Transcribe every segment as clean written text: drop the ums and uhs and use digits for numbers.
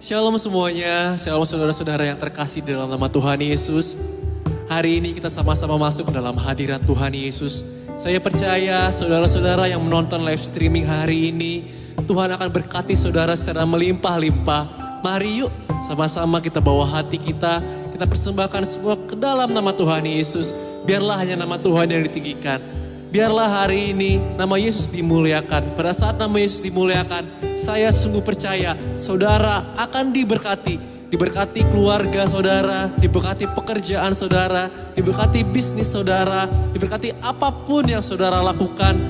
Shalom semuanya, shalom saudara-saudara yang terkasih dalam nama Tuhan Yesus. Hari ini kita sama-sama masuk ke dalam hadirat Tuhan Yesus. Saya percaya saudara-saudara yang menonton live streaming hari ini, Tuhan akan berkati saudara secara melimpah-limpah. Mari yuk sama-sama kita bawa hati kita persembahkan semua ke dalam nama Tuhan Yesus. Biarlah hanya nama Tuhan yang ditinggikan. Biarlah hari ini nama Yesus dimuliakan. Pada saat nama Yesus dimuliakan, saya sungguh percaya saudara akan diberkati. Diberkati keluarga saudara, diberkati pekerjaan saudara, diberkati bisnis saudara, diberkati apapun yang saudara lakukan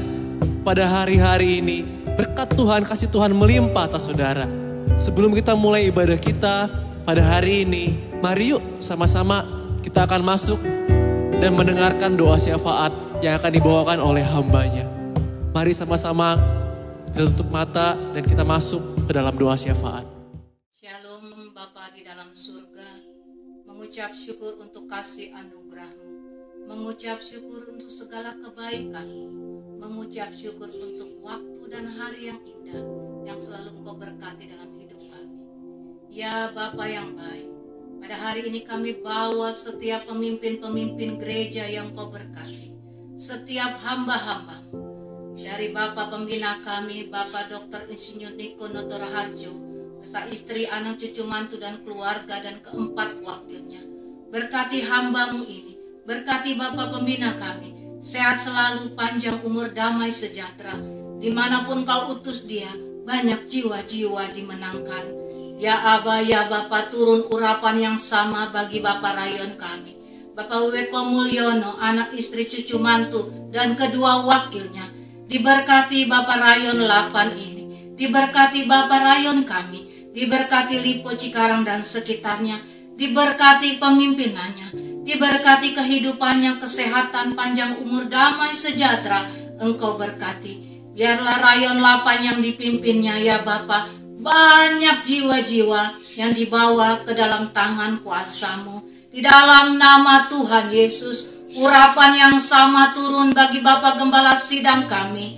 pada hari-hari ini. Berkat Tuhan, kasih Tuhan melimpah atas saudara. Sebelum kita mulai ibadah kita pada hari ini, mari yuk sama-sama kita akan masuk dan mendengarkan doa syafaat yang akan dibawakan oleh hambanya. Mari sama-sama kita tutup mata dan kita masuk ke dalam doa syafaat. Shalom Bapa di dalam surga, mengucap syukur untuk kasih anugerah-Mu, mengucap syukur untuk segala kebaikan-Mu, mengucap syukur untuk waktu dan hari yang indah yang selalu Engkau berkati dalam hidup kami. Ya Bapa yang baik, pada hari ini kami bawa setiap pemimpin-pemimpin gereja yang Kau berkati, setiap hamba-hamba dari Bapak Pembina kami, Bapak Dr. Insinyur Niko Notora Harjo, beserta istri, anak, cucu, mantu, dan keluarga, dan keempat wakilnya. Berkati hamba-Mu ini, berkati Bapak Pembina kami, sehat selalu, panjang umur, damai sejahtera. Dimanapun Kau utus dia, banyak jiwa-jiwa dimenangkan. Ya Aba, ya Bapa, turun urapan yang sama bagi Bapak Rayon kami, Bapak Weko Mulyono, anak, istri, cucu, mantu, dan kedua wakilnya. Diberkati Bapak Rayon 8 ini, diberkati Bapak Rayon kami, diberkati Lipo Cikarang dan sekitarnya, diberkati pemimpinannya, diberkati kehidupannya, kesehatan, panjang umur, damai sejahtera, Engkau berkati. Biarlah Rayon 8 yang dipimpinnya ya Bapak, banyak jiwa-jiwa yang dibawa ke dalam tangan kuasa-Mu. Di dalam nama Tuhan Yesus, urapan yang sama turun bagi Bapak Gembala Sidang kami,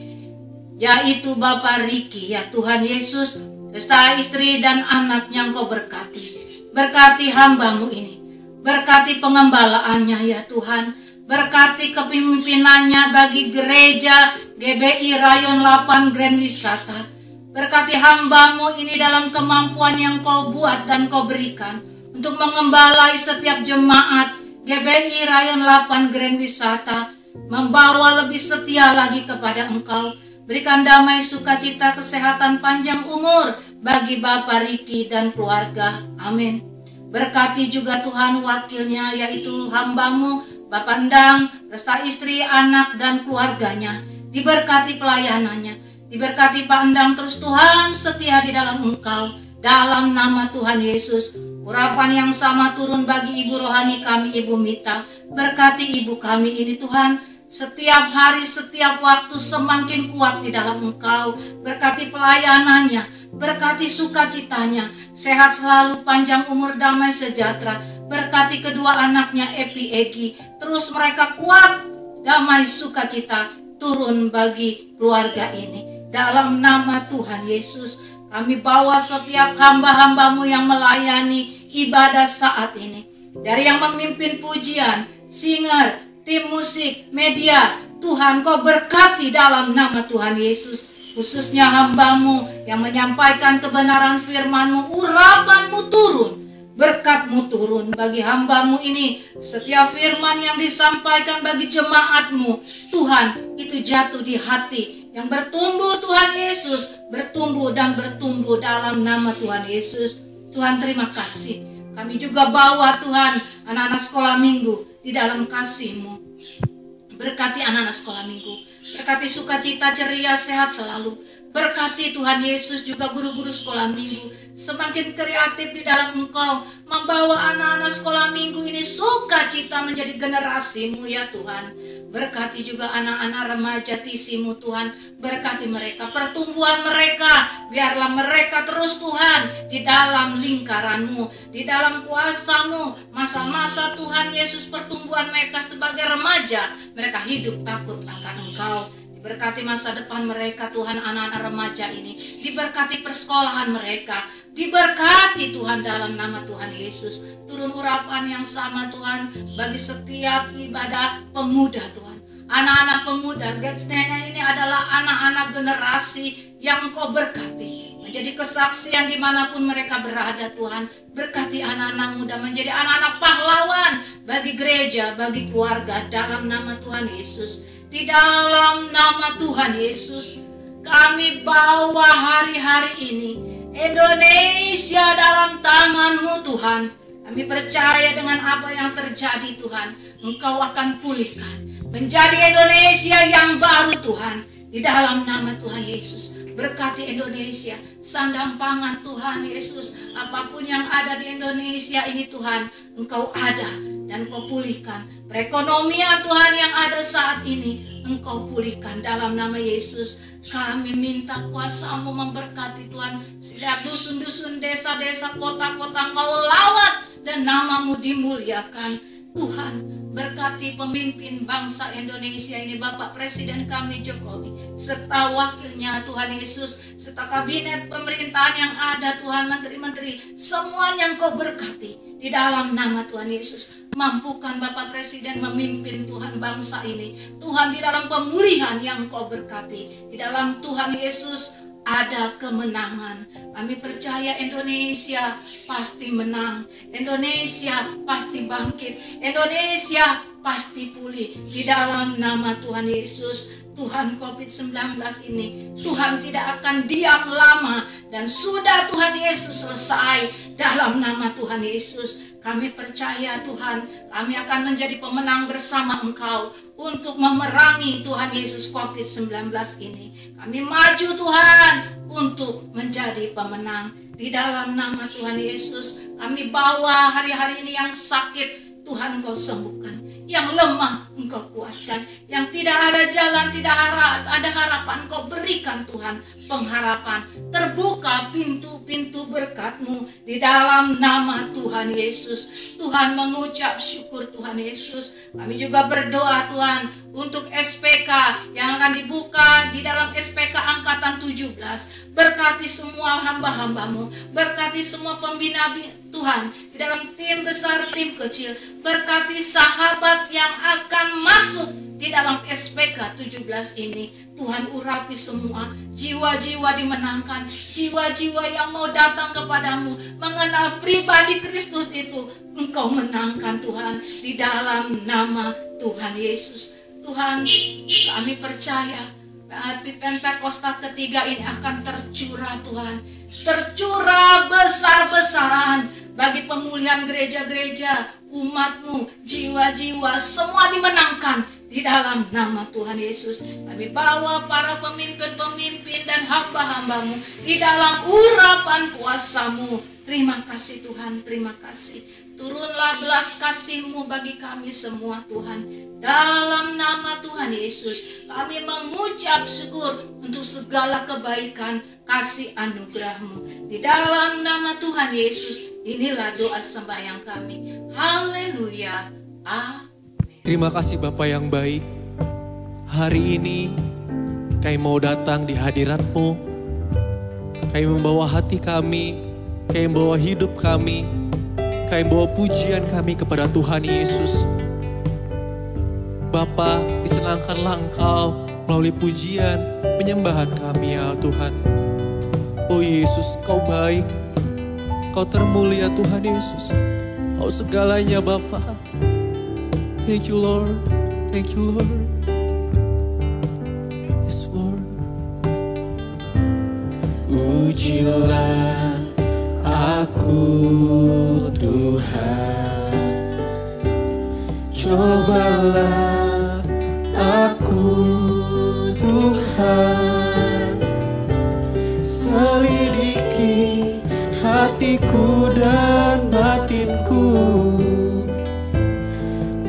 yaitu Bapak Riki, ya Tuhan Yesus, beserta istri dan anaknya Engkau berkati. Berkati hamba-Mu ini, berkati pengembalaannya ya Tuhan, berkati kepemimpinannya bagi gereja GBI Rayon 8 Grand Wisata. Berkati hamba-Mu ini dalam kemampuan yang Kau buat dan Kau berikan untuk mengembalai setiap jemaat GBI Rayon 8 Grand Wisata, membawa lebih setia lagi kepada Engkau. Berikan damai, sukacita, kesehatan, panjang umur bagi Bapak Riki dan keluarga. Amin. Berkati juga Tuhan wakilnya, yaitu hamba-Mu Bapak Endang, beserta istri, anak, dan keluarganya. Diberkati pelayanannya, diberkati Pak Endang terus Tuhan setia di dalam Engkau. Dalam nama Tuhan Yesus, urapan yang sama turun bagi ibu rohani kami, Ibu Mita. Berkati ibu kami ini Tuhan, setiap hari, setiap waktu semakin kuat di dalam Engkau. Berkati pelayanannya, berkati sukacitanya, sehat selalu, panjang umur, damai sejahtera. Berkati kedua anaknya Epi, Egi, terus mereka kuat, damai sukacita turun bagi keluarga ini. Dalam nama Tuhan Yesus, kami bawa setiap hamba-hamba-Mu yang melayani ibadah saat ini. Dari yang memimpin pujian, singer, tim musik, media, Tuhan Kau berkati dalam nama Tuhan Yesus. Khususnya hamba-Mu yang menyampaikan kebenaran firman-Mu, urapan-Mu turun, berkat-Mu turun bagi hamba-Mu ini. Setiap firman yang disampaikan bagi jemaat-Mu, Tuhan, itu jatuh di hati yang bertumbuh Tuhan Yesus, bertumbuh dan bertumbuh dalam nama Tuhan Yesus. Tuhan terima kasih. Kami juga bawa Tuhan anak-anak sekolah minggu di dalam kasih-Mu. Berkati anak-anak sekolah minggu, berkati sukacita, ceria, sehat selalu. Berkati Tuhan Yesus juga guru-guru sekolah minggu, semakin kreatif di dalam Engkau, membawa anak-anak sekolah minggu ini sukacita menjadi generasi-Mu ya Tuhan. Berkati juga anak-anak remaja TC-Mu Tuhan, berkati mereka, pertumbuhan mereka, biarlah mereka terus Tuhan di dalam lingkaran-Mu, di dalam kuasa-Mu. Masa-masa Tuhan Yesus pertumbuhan mereka sebagai remaja, mereka hidup takut akan Engkau. Diberkati masa depan mereka Tuhan, anak-anak remaja ini. Diberkati persekolahan mereka. Diberkati Tuhan dalam nama Tuhan Yesus. Turun urapan yang sama Tuhan bagi setiap ibadah pemuda Tuhan. Anak-anak pemuda, Gatsnena ini adalah anak-anak generasi yang Engkau berkati. Menjadi kesaksian dimanapun mereka berada Tuhan. Berkati anak-anak muda menjadi anak-anak pahlawan bagi gereja, bagi keluarga dalam nama Tuhan Yesus. Di dalam nama Tuhan Yesus, kami bawa hari-hari ini Indonesia dalam tangan-Mu Tuhan. Kami percaya dengan apa yang terjadi Tuhan, Engkau akan pulihkan menjadi Indonesia yang baru Tuhan. Di dalam nama Tuhan Yesus, berkati Indonesia, sandang pangan Tuhan Yesus. Apapun yang ada di Indonesia ini Tuhan, Engkau ada dan Engkau pulihkan. Perekonomian Tuhan yang ada saat ini, Engkau pulihkan dalam nama Yesus. Kami minta kuasa-Mu memberkati Tuhan. Setiap dusun-dusun, desa-desa, kota-kota Engkau lawat dan nama-Mu dimuliakan. Tuhan, berkati pemimpin bangsa Indonesia ini, Bapak Presiden kami Jokowi, serta wakilnya Tuhan Yesus, serta kabinet pemerintahan yang ada Tuhan, menteri-menteri, semuanya Engkau berkati. Di dalam nama Tuhan Yesus, mampukan Bapak Presiden memimpin Tuhan bangsa ini. Tuhan, di dalam pemulihan yang Engkau berkati. Di dalam Tuhan Yesus ada kemenangan. Kami percaya Indonesia pasti menang. Indonesia pasti bangkit. Indonesia pasti pulih. Di dalam nama Tuhan Yesus. Tuhan, COVID-19 ini Tuhan tidak akan diam lama. Dan sudah Tuhan Yesus selesai. Dalam nama Tuhan Yesus, kami percaya Tuhan, kami akan menjadi pemenang bersama Engkau untuk memerangi Tuhan Yesus COVID-19 ini. Kami maju Tuhan untuk menjadi pemenang. Di dalam nama Tuhan Yesus, kami bawa hari-hari ini yang sakit, Tuhan Engkau sembuhkan. Yang lemah Engkau kuatkan. Yang tidak ada jalan, tidak ada harapan, Engkau berikan Tuhan pengharapan. Terbuka pintu-pintu berkat-Mu di dalam nama Tuhan Yesus. Tuhan, mengucap syukur Tuhan Yesus. Kami juga berdoa Tuhan untuk SPK yang akan dibuka di dalam SPK Angkatan 17. Berkati semua hamba-hamba-Mu. Berkati semua pembina Tuhan di dalam tim besar, tim kecil. Berkati sahabat yang akan masuk di dalam SPK 17 ini. Tuhan, urapi semua jiwa-jiwa dimenangkan, jiwa-jiwa yang mau datang kepadamu, mengenal pribadi Kristus itu, Engkau menangkan Tuhan, di dalam nama Tuhan Yesus. Tuhan, kami percaya api Pentakosta ketiga ini akan tercurah Tuhan. Tercurah besar-besaran bagi pemulihan gereja-gereja, umat-Mu, jiwa-jiwa, semua dimenangkan di dalam nama Tuhan Yesus. Kami bawa para pemimpin-pemimpin dan hamba-hamba-Mu di dalam urapan kuasa-Mu. Terima kasih Tuhan, terima kasih. Turunlah belas kasih-Mu bagi kami semua Tuhan. Dalam nama Tuhan Yesus, kami mengucap syukur untuk segala kebaikan, kasih anugerah-Mu. Di dalam nama Tuhan Yesus, inilah doa sembahyang kami. Haleluya. Amin. Terima kasih Bapa yang baik. Hari ini kami mau datang di hadirat-Mu. Kami membawa hati kami, kami membawa hidup kami, kami membawa pujian kami kepada Tuhan Yesus. Bapa, disenangkanlah Engkau melalui pujian, penyembahan kami ya Tuhan. Oh Yesus, Kau baik, Kau termulia Tuhan Yesus. Kau segalanya Bapa. Thank you Lord, thank you Lord. Yes Lord. Ujilah aku Tuhan, cobalah aku Tuhan, selidiki hatiku dan batinku,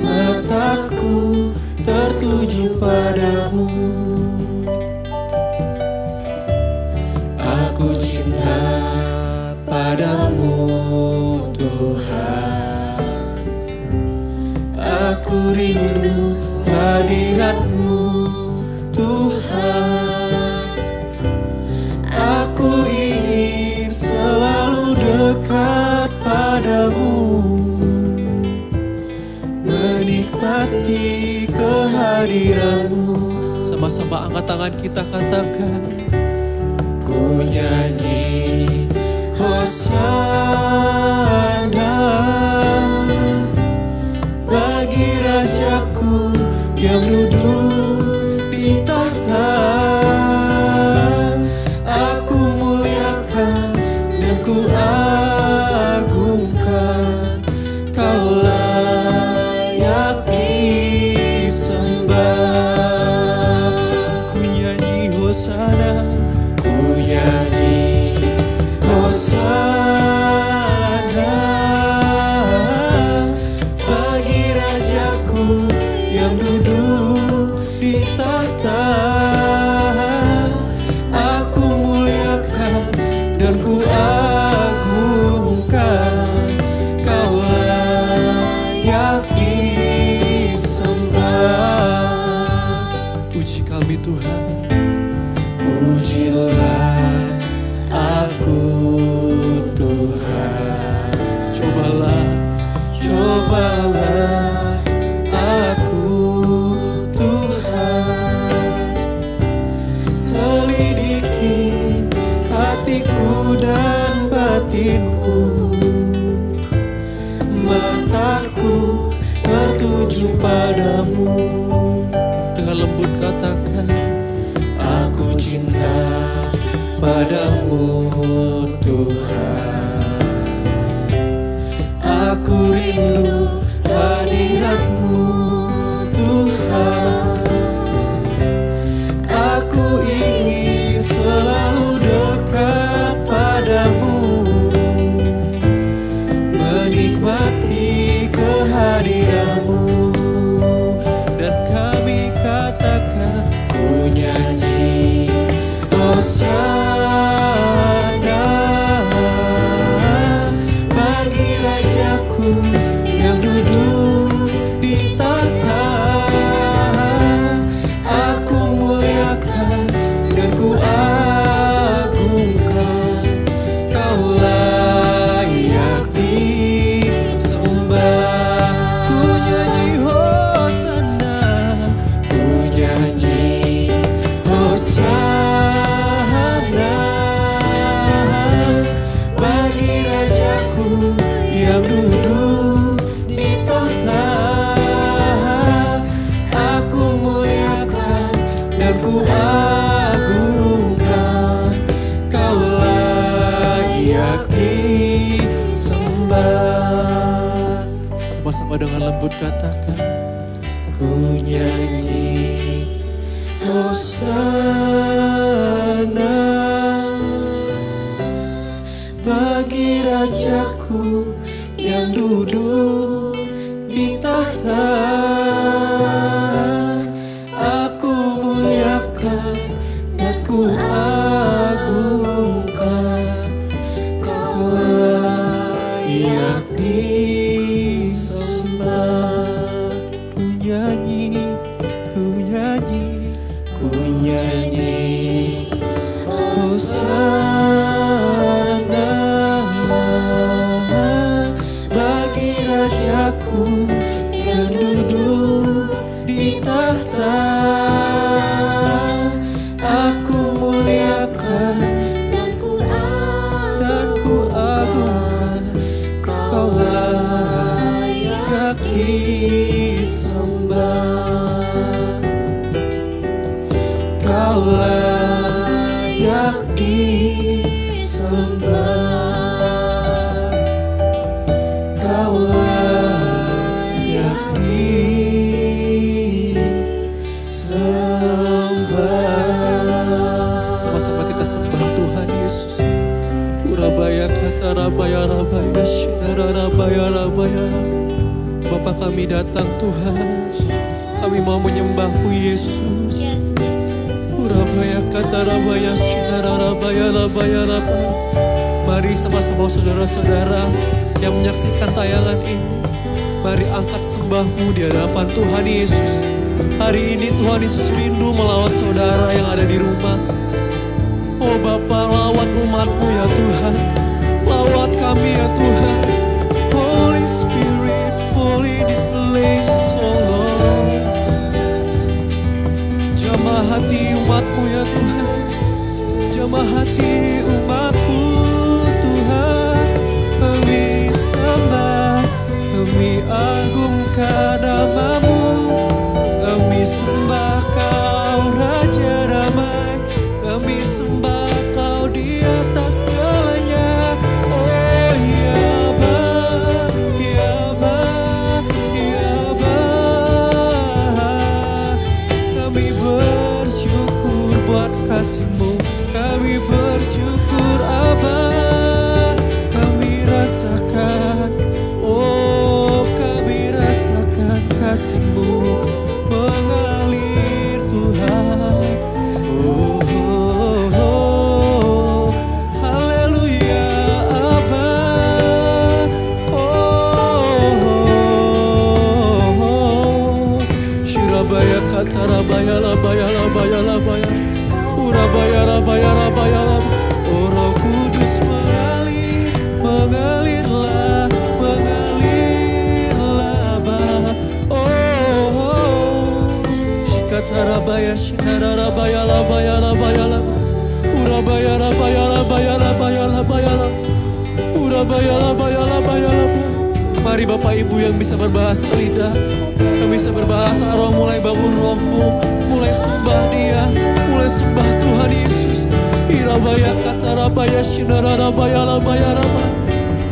mataku tertuju padamu. Aku cinta padamu Tuhan, aku rindu hadirat-Mu Tuhan. Tuhan. Aku ingin selalu dekat padamu, menikmati kehadiranmu. Sama-sama angkat tangan kita katakan, Ku nyanyi Hosana bagi Rajaku yang duduk di tahta. Aku muliakan dan ku agungkan, Kau layak disembah. Ku nyanyi Hosana, ku nyanyi Hosana bagi Rajaku yang duduk di tahta. Aku muliakan dan ku agungkan, Kau layak disembah. puji kami Tuhan. Pujilah aku Tuhan. Cobalah aku Tuhan. Selidiki hatiku dan batinku. Mataku tertuju padamu. Dengan lembut katakan, Aku cinta padamu Tuhan. Aku rindu hadirat-Mu Tuhan. Aku ingin selalu dekat padamu, menikmati kehadiran-Mu. Dan kami katakan, ku nyanyi Hosana bagi Rajaku yang duduk di tahta. Aku muliakan dan ku agungkan, Kau layak disembah. Ku nyanyi Hosana, ku nyanyi Hosana bagi Rajaku yang duduk di tahta. Aku muliakan dan ku agungkan, Kau layak disembah. sama-sama dengan lembut katakan, Ku nyanyi Hosana bagi Rajaku yang duduk di tahta. Aku muliakan dan ku agungkan, Kau layak disembah. ku nyanyi, Ku nyanyi Hosana bagi Rajaku yang duduk di tahta. Aku muliakan dan ku agungkan, Kau layak disembah. Kau layak disembah. Kau layak disembah. sama-sama kita sembah Tuhan Yesus. Urabaya kata rabaya rabaya shinara rabaya rabaya. Bapa kami datang Tuhan, kami mau menyembah-Mu Yesus. Urabaya kata rabaya shinara rabaya rabaya rabaya. Mari sama-sama saudara-saudara yang menyaksikan tayangan ini, mari angkat sembah-Mu di hadapan Tuhan Yesus. Hari ini Tuhan Yesus rindu melawat saudara yang ada di rumah. Oh Bapa, lawat umat-Mu ya Tuhan. Lawat kami ya Tuhan. Holy Spirit, fully this place, oh Lord. Jamah hati umat-Mu ya Tuhan. Jamah hati umat-Mu Tuhan. Kami sembah, kami agungkan nama-Mu. Kami sembah Kau Raja Damai. Kami sembah Kau di atas segalanya. Oh ya Bapa, ya Bapa, ya Bapa. Kami bersyukur buat kasih-Mu. Kami bersyukur Aba. Kami rasakan, oh kami rasakan kasih-Mu mengalir Tuhan. Oh, oh, oh. Haleluya Aba. Oh, oh, oh. Shirabaya katarabaya labaya labaya labaya. Urabaya rabaya rabaya labaya. Oh Roh Kudus mengalir, mengalirlah, mengalirlah Aba. Shikatarabaya shinarabaya labaya labaya labaya. Urabaya rabaya labaya labaya labaya labaya. Urabaya labaya labaya labaya. Mari Bapak Ibu yang bisa berbahasa lidah, yang bisa berbahasa roh, mulai bangun rohmu, mulai sembah Dia, mulai sembah Tuhan Yesus. Irabaya katarabaya shinarabaya labaya labaya.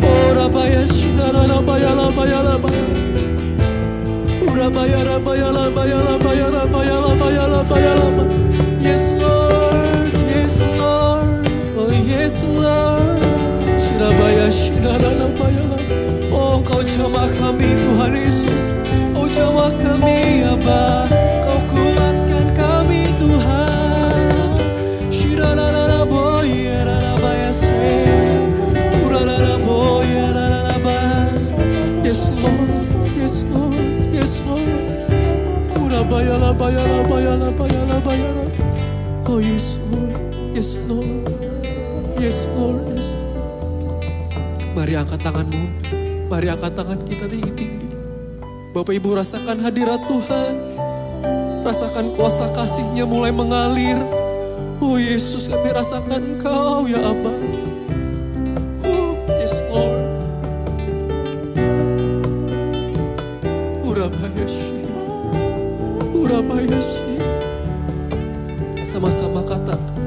Oh rabaya shinarabaya labaya labaya. Urabaya rabaya labaya labaya labaya labaya labaya labaya. Yes Lord, yes Lord, oh yes Lord. Shirabaya shinarabaya labaya. Oh Kau jamah kami Tuhan Yesus. Oh jamah kami Aba. Kau kuatkan kami Tuhan. Shirararaboya rarabaya se. Urararaboya rarabaya. Yes Lord, yes Lord, yes Lord. Urabaya labaya labaya labaya labaya. Oh yes Lord, yes Lord, yes Lord, yes. Mari angkat tanganmu. Mari angkat tangan kita tinggi-tinggi. Bapak Ibu rasakan hadirat Tuhan. Rasakan kuasa kasih-Nya mulai mengalir. Oh Yesus, kami rasakan Engkau ya Aba. Oh yes Lord. Urabayashi, Urabayashi. Sama-sama katakan.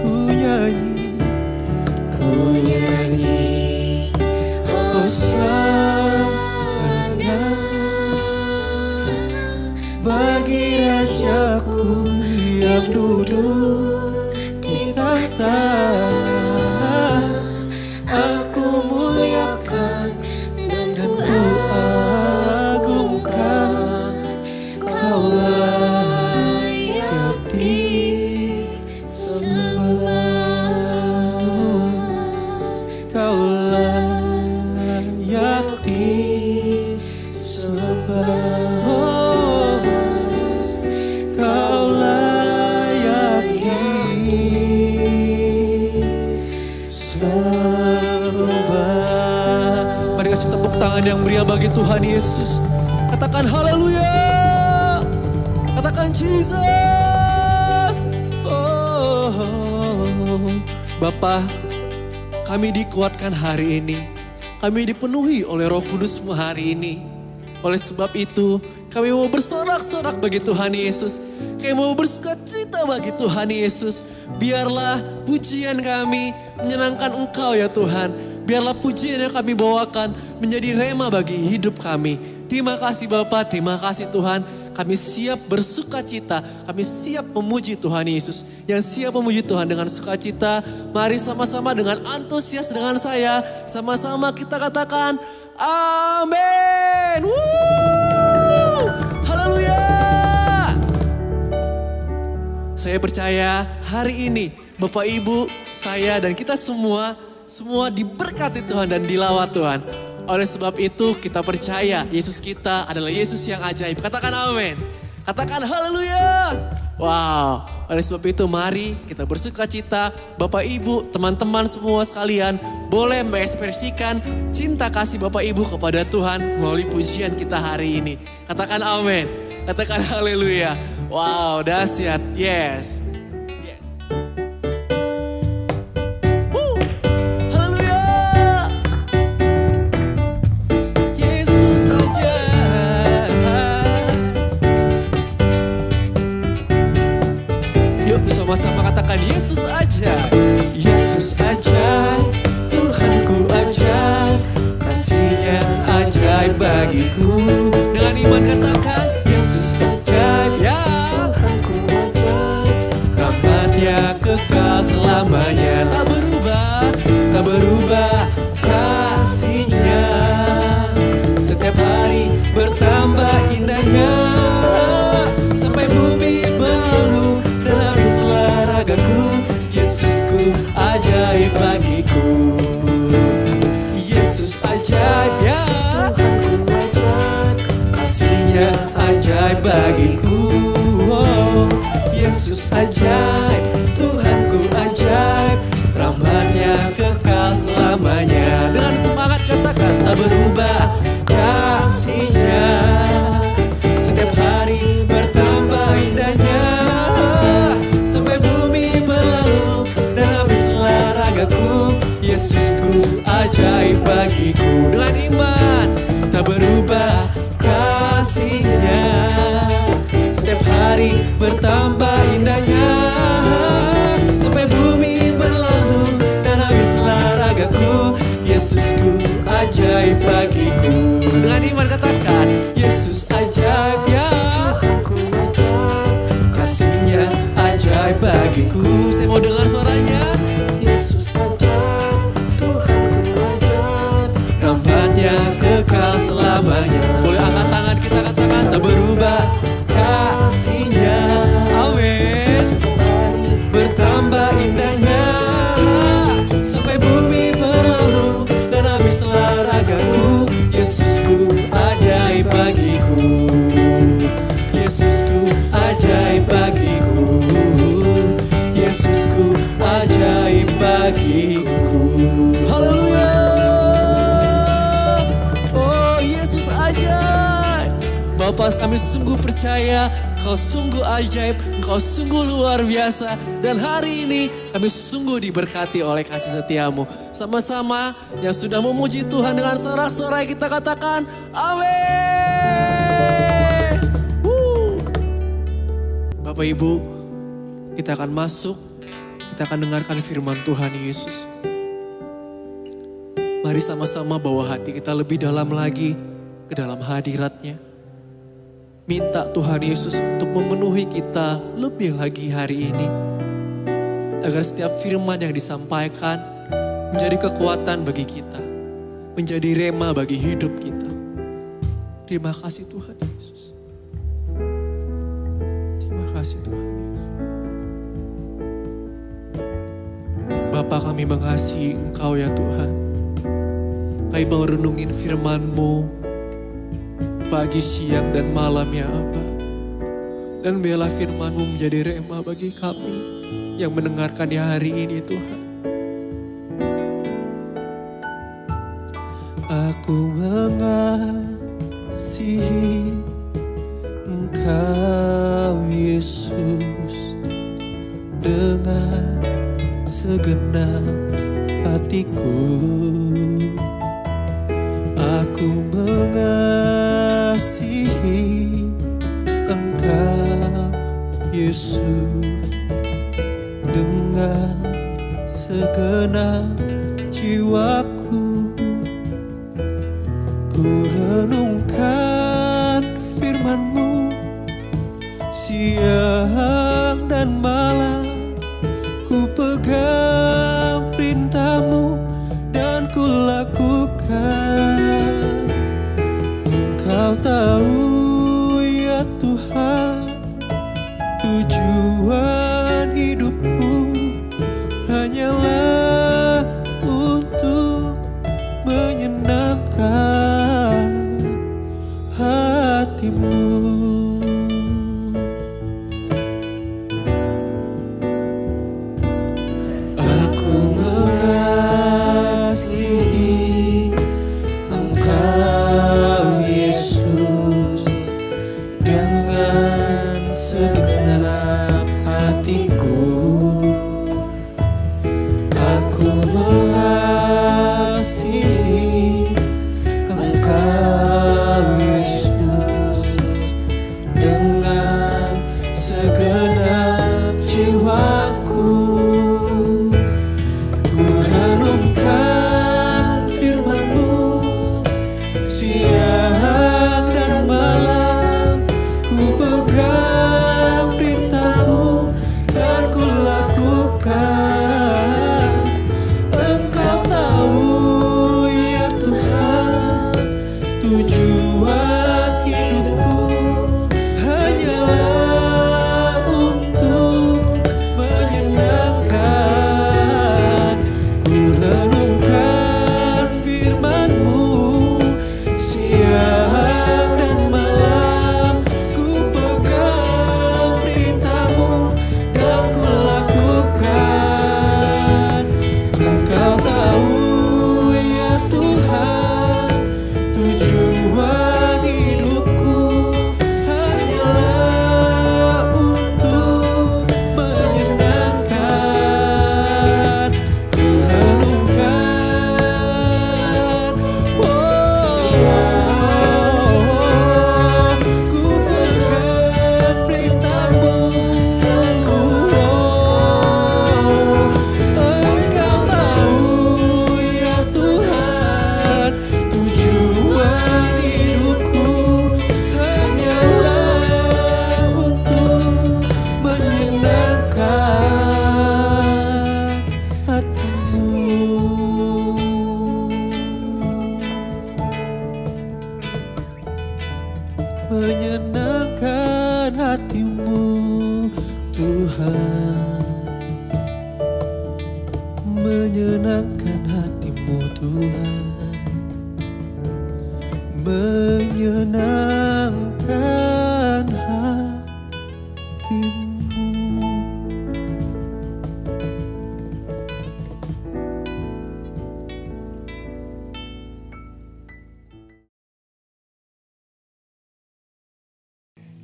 Ku nyanyi, ku nyanyi. Hosana bagi Rajaku yang duduk di tahta. Aku muliakan dan ku agungkan. Kau layak disembah. Kau layak disembah. Oh, Kau layak disembah. Mari kasih tepuk tangan yang meriah bagi Tuhan Yesus. Katakan haleluya. Katakan Jesus. Oh, Bapa, kami dikuatkan hari ini. Kami dipenuhi oleh Roh Kudus-Mu hari ini. Oleh sebab itu, kami mau bersorak-sorak bagi Tuhan Yesus. Kami mau bersukacita bagi Tuhan Yesus. Biarlah pujian kami menyenangkan Engkau ya Tuhan. Biarlah pujian yang kami bawakan menjadi rema bagi hidup kami. Terima kasih Bapa, terima kasih Tuhan. Kami siap bersukacita, kami siap memuji Tuhan Yesus. Yang siap memuji Tuhan dengan sukacita, mari sama-sama dengan antusias dengan saya. Sama-sama kita katakan, amin. Haleluya. Saya percaya hari ini Bapak Ibu, saya dan kita semua diberkati Tuhan dan dilawat Tuhan. Oleh sebab itu kita percaya Yesus kita adalah Yesus yang ajaib. Katakan amin. Katakan haleluya. Wow. Oleh sebab itu mari kita bersuka cita. Bapak Ibu, teman-teman semua sekalian boleh mengekspresikan cinta kasih Bapak Ibu kepada Tuhan melalui pujian kita hari ini. Katakan amin. Katakan haleluya. Wow, dahsyat. Yes. Sama-sama katakan Yesus aja. Yesus aja, Tuhanku aja, kasih-Nya ajaib bagiku. Dengan iman katakan Yesus ajaib, ya Tuhanku ajaib, rahmat-Nya kekal selamanya. Tak berubah, tak berubah kasih-Nya, setiap hari bertambah indahnya, sampai bumi berlalu dan habislah ragaku. Yesusku ajaib bagiku. Yesus ajaib, ya Tuhanku ajaib, kasih-Nya ajaib bagiku. Oh, Yesus ajaib, Tuhanku ajaib, rahmat-Nya kekal selamanya. dengan semangat katakan Tak berubah kasih-Nya, setiap hari bertambah indahnya, sampai bumi berlalu dan habislah ragaku. Yesusku ajaib bagiku. dengan iman. Tak berubah kasih-Nya, setiap hari bertambah indahnya, sampai bumi berlalu dan habislah ragaku. Yesusku ajaib bagiku. Dengan iman katakan Yesus ajaib, ya Tuhanku ajaib, kasih-Nya ajaib bagiku. saya mau dengar suaranya. Yesus ajaib, Tuhanku ajaib, rahmat-Nya kekal selamanya. Boleh angkat tangan kita katakan Tak berubah kasih-Nya, amin, bertambah indahnya, sampai bumi berlalu dan habislah ragaku. Yesusku ajaib bagiku. Yesusku ajaib bagiku. Yesusku ajaib bagiku. haleluya. Oh, Yesus ajaib. Bapak, kami sungguh percaya Kau sungguh ajaib, Kau sungguh luar biasa. Dan hari ini kami sungguh diberkati oleh kasih setia-Mu. Sama-sama yang sudah memuji Tuhan dengan sorak-sorai kita katakan amin. Bapak Ibu, kita akan masuk, kita akan dengarkan firman Tuhan Yesus. Mari sama-sama bawa hati kita lebih dalam lagi ke dalam hadirat-Nya. Minta Tuhan Yesus untuk memenuhi kita lebih lagi hari ini. Agar setiap firman yang disampaikan menjadi kekuatan bagi kita. Menjadi rema bagi hidup kita. Terima kasih Tuhan Yesus. Terima kasih Tuhan Yesus. Bapa, kami mengasihi Engkau ya Tuhan. Kami mau renungin firman-Mu pagi, siang, dan malam ya Aba. Dan biarlah firman-Mu menjadi rema bagi kami yang mendengarkannya hari ini Tuhan. Aku mengasihi Engkau Yesus dengan segenap hatiku. Aku mengasihi Engkau Yesus dengan segenap jiwaku. Ku renungkan firman-Mu siang dan malam, ku pegang perintah-Mu dan ku lakukan. Engkau tahu ya Tuhan, tujuan hidupku hanyalah untuk menyenangkan Siang dan malam ku pegang perintah-Mu dan ku lakukan. Engkau tahu ya Tuhan, tujuan hidupku hanyalah untuk menyenangkan. Ku renungkan firman-Mu siang dan malam, ku pegang perintah-Mu dan ku lakukan. Engkau tahu ya Tuhan, tujuan hidupku hanyalah untuk menyenangkan. Ku renungkan, ku pegang perintah-Mu. Engkau tahu ya Tuhan, tujuan hidupku hanyalah untuk menyenangkan hati-Mu. Menyenangkan hati-Mu, Tuhan. Menyenangkan hati-Mu, Tuhan. Menyenangkan hati-Mu.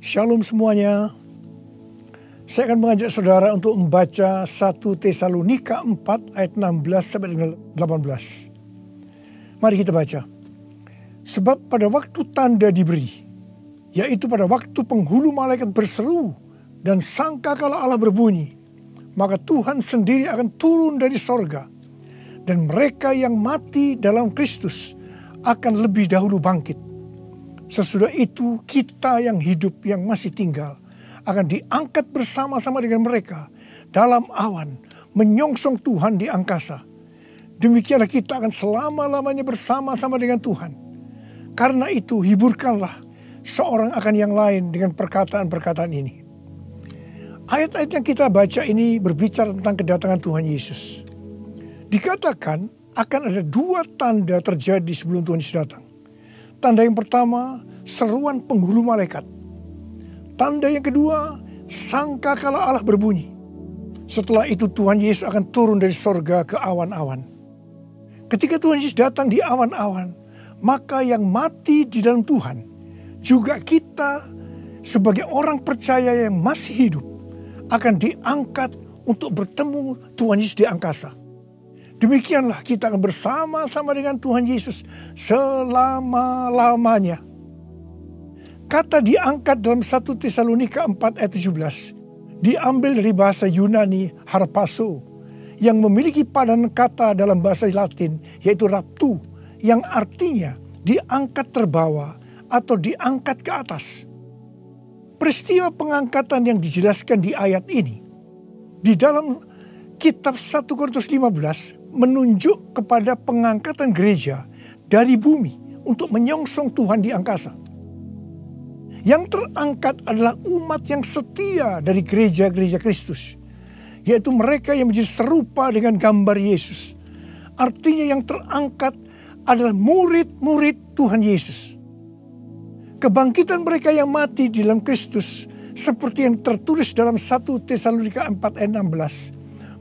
Shalom semuanya. Saya akan mengajak saudara untuk membaca 1 Tesalonika 4 ayat 16 sampai dengan 18. Mari kita baca. Sebab pada waktu tanda diberi, yaitu pada waktu penghulu malaikat berseru dan sangkakala Allah berbunyi, maka Tuhan sendiri akan turun dari sorga, dan mereka yang mati dalam Kristus akan lebih dahulu bangkit. Sesudah itu kita yang hidup yang masih tinggal akan diangkat bersama-sama dengan mereka dalam awan menyongsong Tuhan di angkasa. Demikianlah kita akan selama-lamanya bersama-sama dengan Tuhan. Karena itu hiburkanlah seorang akan yang lain dengan perkataan-perkataan ini. Ayat-ayat yang kita baca ini berbicara tentang kedatangan Tuhan Yesus. Dikatakan akan ada 2 tanda terjadi sebelum Tuhan Yesus datang. Tanda yang pertama, seruan penghulu malaikat. Tanda yang kedua, sangkakala Allah berbunyi. Setelah itu Tuhan Yesus akan turun dari sorga ke awan-awan. Ketika Tuhan Yesus datang di awan-awan, maka yang mati di dalam Tuhan, juga kita sebagai orang percaya yang masih hidup, akan diangkat untuk bertemu Tuhan Yesus di angkasa. Demikianlah kita akan bersama-sama dengan Tuhan Yesus selama-lamanya. Kata diangkat dalam 1 Tesalonika 4 ayat 17 diambil dari bahasa Yunani harpazo yang memiliki padanan kata dalam bahasa Latin yaitu raptu, yang artinya diangkat terbawa atau diangkat ke atas. Peristiwa pengangkatan yang dijelaskan di ayat ini di dalam kitab 1 Korintus 15 menunjuk kepada pengangkatan gereja dari bumi untuk menyongsong Tuhan di angkasa. Yang terangkat adalah umat yang setia dari gereja-gereja Kristus, yaitu mereka yang menjadi serupa dengan gambar Yesus. Artinya yang terangkat adalah murid-murid Tuhan Yesus. Kebangkitan mereka yang mati di dalam Kristus seperti yang tertulis dalam 1 Tesalonika 4 ayat 16,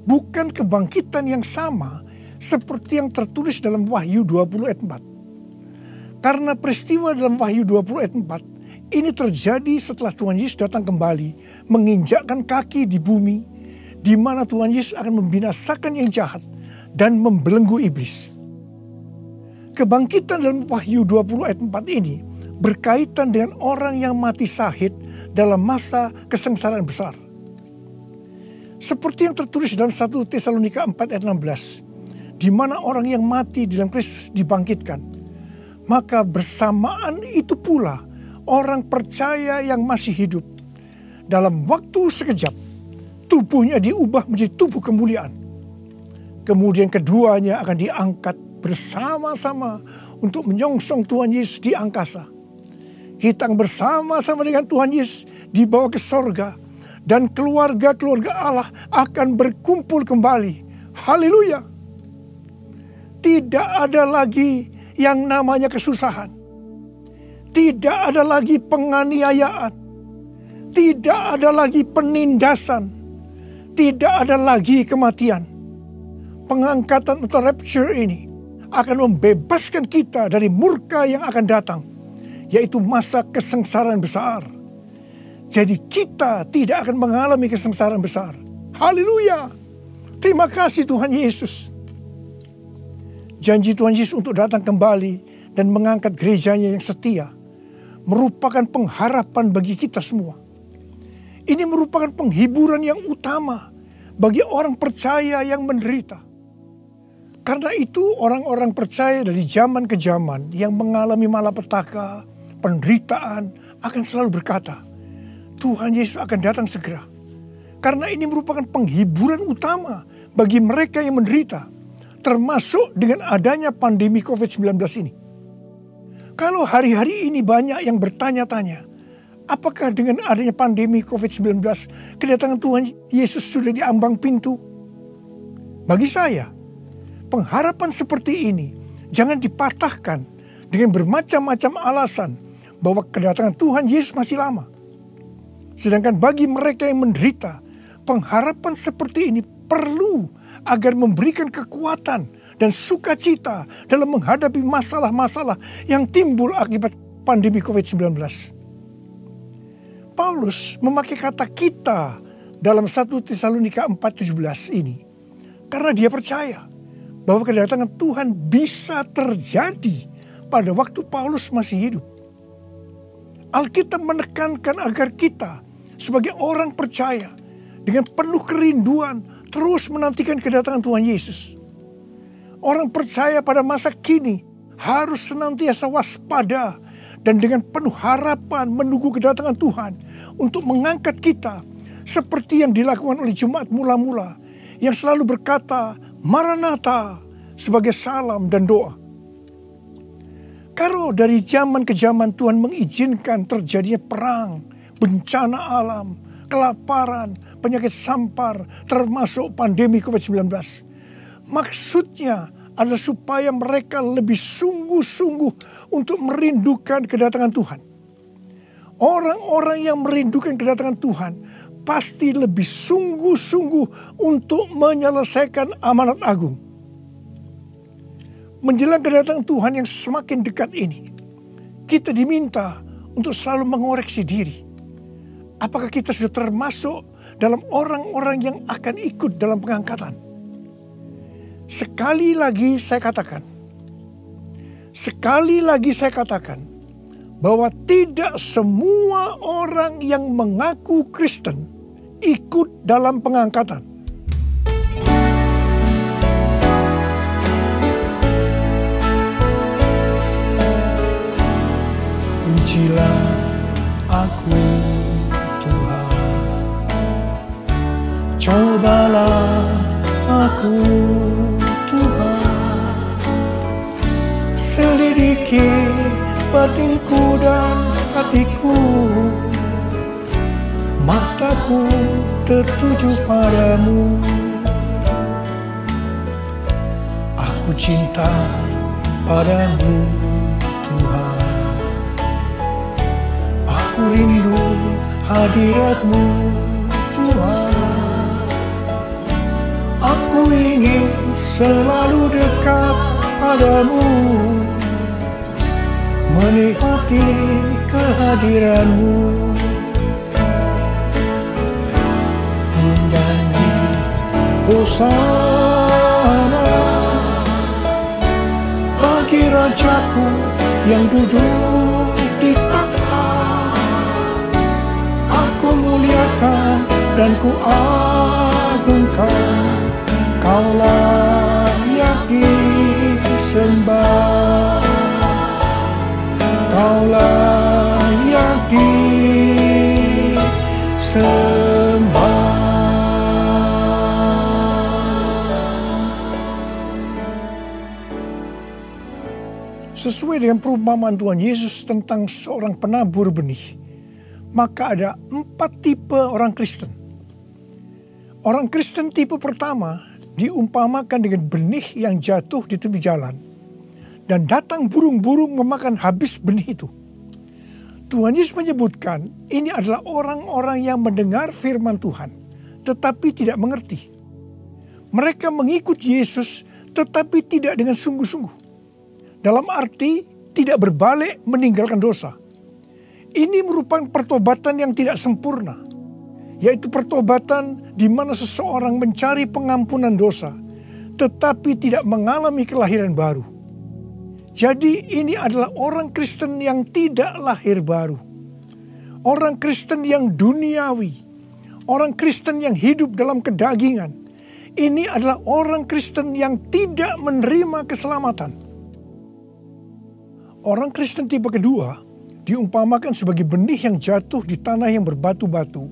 bukan kebangkitan yang sama seperti yang tertulis dalam Wahyu 20 ayat 4. Karena peristiwa dalam Wahyu 20 ayat 4 ini terjadi setelah Tuhan Yesus datang kembali menginjakkan kaki di bumi, di mana Tuhan Yesus akan membinasakan yang jahat dan membelenggu iblis. Kebangkitan dalam Wahyu 20 ayat 4 ini berkaitan dengan orang yang mati syahid dalam masa kesengsaraan besar. Seperti yang tertulis dalam 1 Tesalonika 4 ayat 16, di mana orang yang mati di dalam Kristus dibangkitkan. maka bersamaan itu pula orang percaya yang masih hidup dalam waktu sekejap tubuhnya diubah menjadi tubuh kemuliaan. Kemudian keduanya akan diangkat bersama-sama untuk menyongsong Tuhan Yesus di angkasa. Kita bersama-sama dengan Tuhan Yesus dibawa ke sorga. Dan keluarga-keluarga Allah akan berkumpul kembali. Haleluya. Tidak ada lagi yang namanya kesusahan. Tidak ada lagi penganiayaan. Tidak ada lagi penindasan. Tidak ada lagi kematian. Pengangkatan atau rapture ini akan membebaskan kita dari murka yang akan datang, yaitu masa kesengsaraan besar. Jadi kita tidak akan mengalami kesengsaraan besar. Haleluya. Terima kasih Tuhan Yesus. Janji Tuhan Yesus untuk datang kembali dan mengangkat gerejanya yang setia merupakan pengharapan bagi kita semua. Ini merupakan penghiburan yang utama bagi orang percaya yang menderita. Karena itu orang-orang percaya dari zaman ke zaman yang mengalami malapetaka, penderitaan akan selalu berkata, Tuhan Yesus akan datang segera. Karena ini merupakan penghiburan utama bagi mereka yang menderita, termasuk dengan adanya pandemi COVID-19 ini. Kalau hari-hari ini banyak yang bertanya-tanya, apakah dengan adanya pandemi COVID-19 kedatangan Tuhan Yesus sudah di ambang pintu? Bagi saya, pengharapan seperti ini jangan dipatahkan dengan bermacam-macam alasan bahwa kedatangan Tuhan Yesus masih lama. Sedangkan bagi mereka yang menderita, pengharapan seperti ini perlu agar memberikan kekuatan dan sukacita dalam menghadapi masalah-masalah yang timbul akibat pandemi COVID-19. Paulus memakai kata kita dalam 1 Tesalonika 4:17 ini karena dia percaya bahwa kedatangan Tuhan bisa terjadi pada waktu Paulus masih hidup. Alkitab menekankan agar kita sebagai orang percaya dengan penuh kerinduan terus menantikan kedatangan Tuhan Yesus. Orang percaya pada masa kini harus senantiasa waspada dan dengan penuh harapan menunggu kedatangan Tuhan untuk mengangkat kita seperti yang dilakukan oleh jemaat mula-mula yang selalu berkata Maranatha sebagai salam dan doa. Kalau dari zaman ke zaman Tuhan mengizinkan terjadinya perang, bencana alam, kelaparan, penyakit sampar, termasuk pandemi COVID-19. Maksudnya adalah supaya mereka lebih sungguh-sungguh untuk merindukan kedatangan Tuhan. Orang-orang yang merindukan kedatangan Tuhan pasti lebih sungguh-sungguh untuk menyelesaikan amanat agung. Menjelang kedatangan Tuhan yang semakin dekat ini, kita diminta untuk selalu mengoreksi diri. Apakah kita sudah termasuk dalam orang-orang yang akan ikut dalam pengangkatan? Sekali lagi saya katakan bahwa tidak semua orang yang mengaku Kristen ikut dalam pengangkatan. Pujilah aku Tuhan, cobalah aku Tuhan, selidiki batinku dan hatiku, mataku tertuju padamu. Aku cinta padamu Tuhan, aku rindu hadirat-Mu Tuhan. Aku ingin selalu dekat padamu, menikmati kehadiran-Mu. Menyanyi Hosana bagi Rajaku yang duduk di tahta. Aku muliakan dan ku agungkan, Kau layak disembah. Kau layak disembah. Sesuai dengan perumpamaan Tuhan Yesus tentang seorang penabur benih, maka ada 4 tipe orang Kristen. Orang Kristen tipe pertama diumpamakan dengan benih yang jatuh di tepi jalan, dan datang burung-burung memakan habis benih itu. Tuhan Yesus menyebutkan ini adalah orang-orang yang mendengar firman Tuhan, tetapi tidak mengerti. Mereka mengikut Yesus, tetapi tidak dengan sungguh-sungguh. Dalam arti tidak berbalik meninggalkan dosa. Ini merupakan pertobatan yang tidak sempurna, yaitu pertobatan di mana seseorang mencari pengampunan dosa, tetapi tidak mengalami kelahiran baru. Jadi ini adalah orang Kristen yang tidak lahir baru. Orang Kristen yang duniawi. Orang Kristen yang hidup dalam kedagingan. Ini adalah orang Kristen yang tidak menerima keselamatan. Orang Kristen tipe kedua diumpamakan sebagai benih yang jatuh di tanah yang berbatu-batu,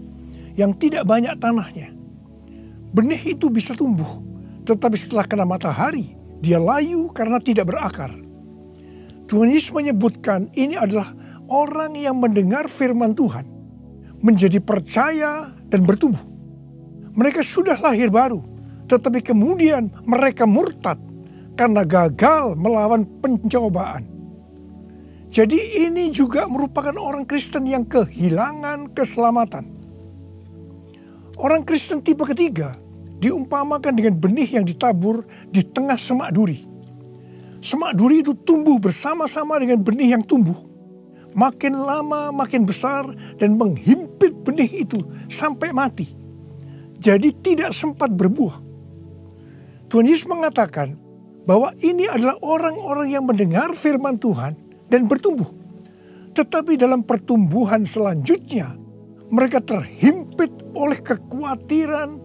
yang tidak banyak tanahnya. Benih itu bisa tumbuh, tetapi setelah kena matahari, dia layu karena tidak berakar. Tuhan Yesus menyebutkan ini adalah orang yang mendengar firman Tuhan, menjadi percaya dan bertumbuh. Mereka sudah lahir baru, tetapi kemudian mereka murtad karena gagal melawan pencobaan. Jadi ini juga merupakan orang Kristen yang kehilangan keselamatan. Orang Kristen tipe ketiga diumpamakan dengan benih yang ditabur di tengah semak duri. Semak duri itu tumbuh bersama-sama dengan benih yang tumbuh. Makin lama makin besar dan menghimpit benih itu sampai mati. Jadi tidak sempat berbuah. Tuhan Yesus mengatakan bahwa ini adalah orang-orang yang mendengar firman Tuhan dan bertumbuh. Tetapi dalam pertumbuhan selanjutnya, mereka terhimpit oleh kekhawatiran,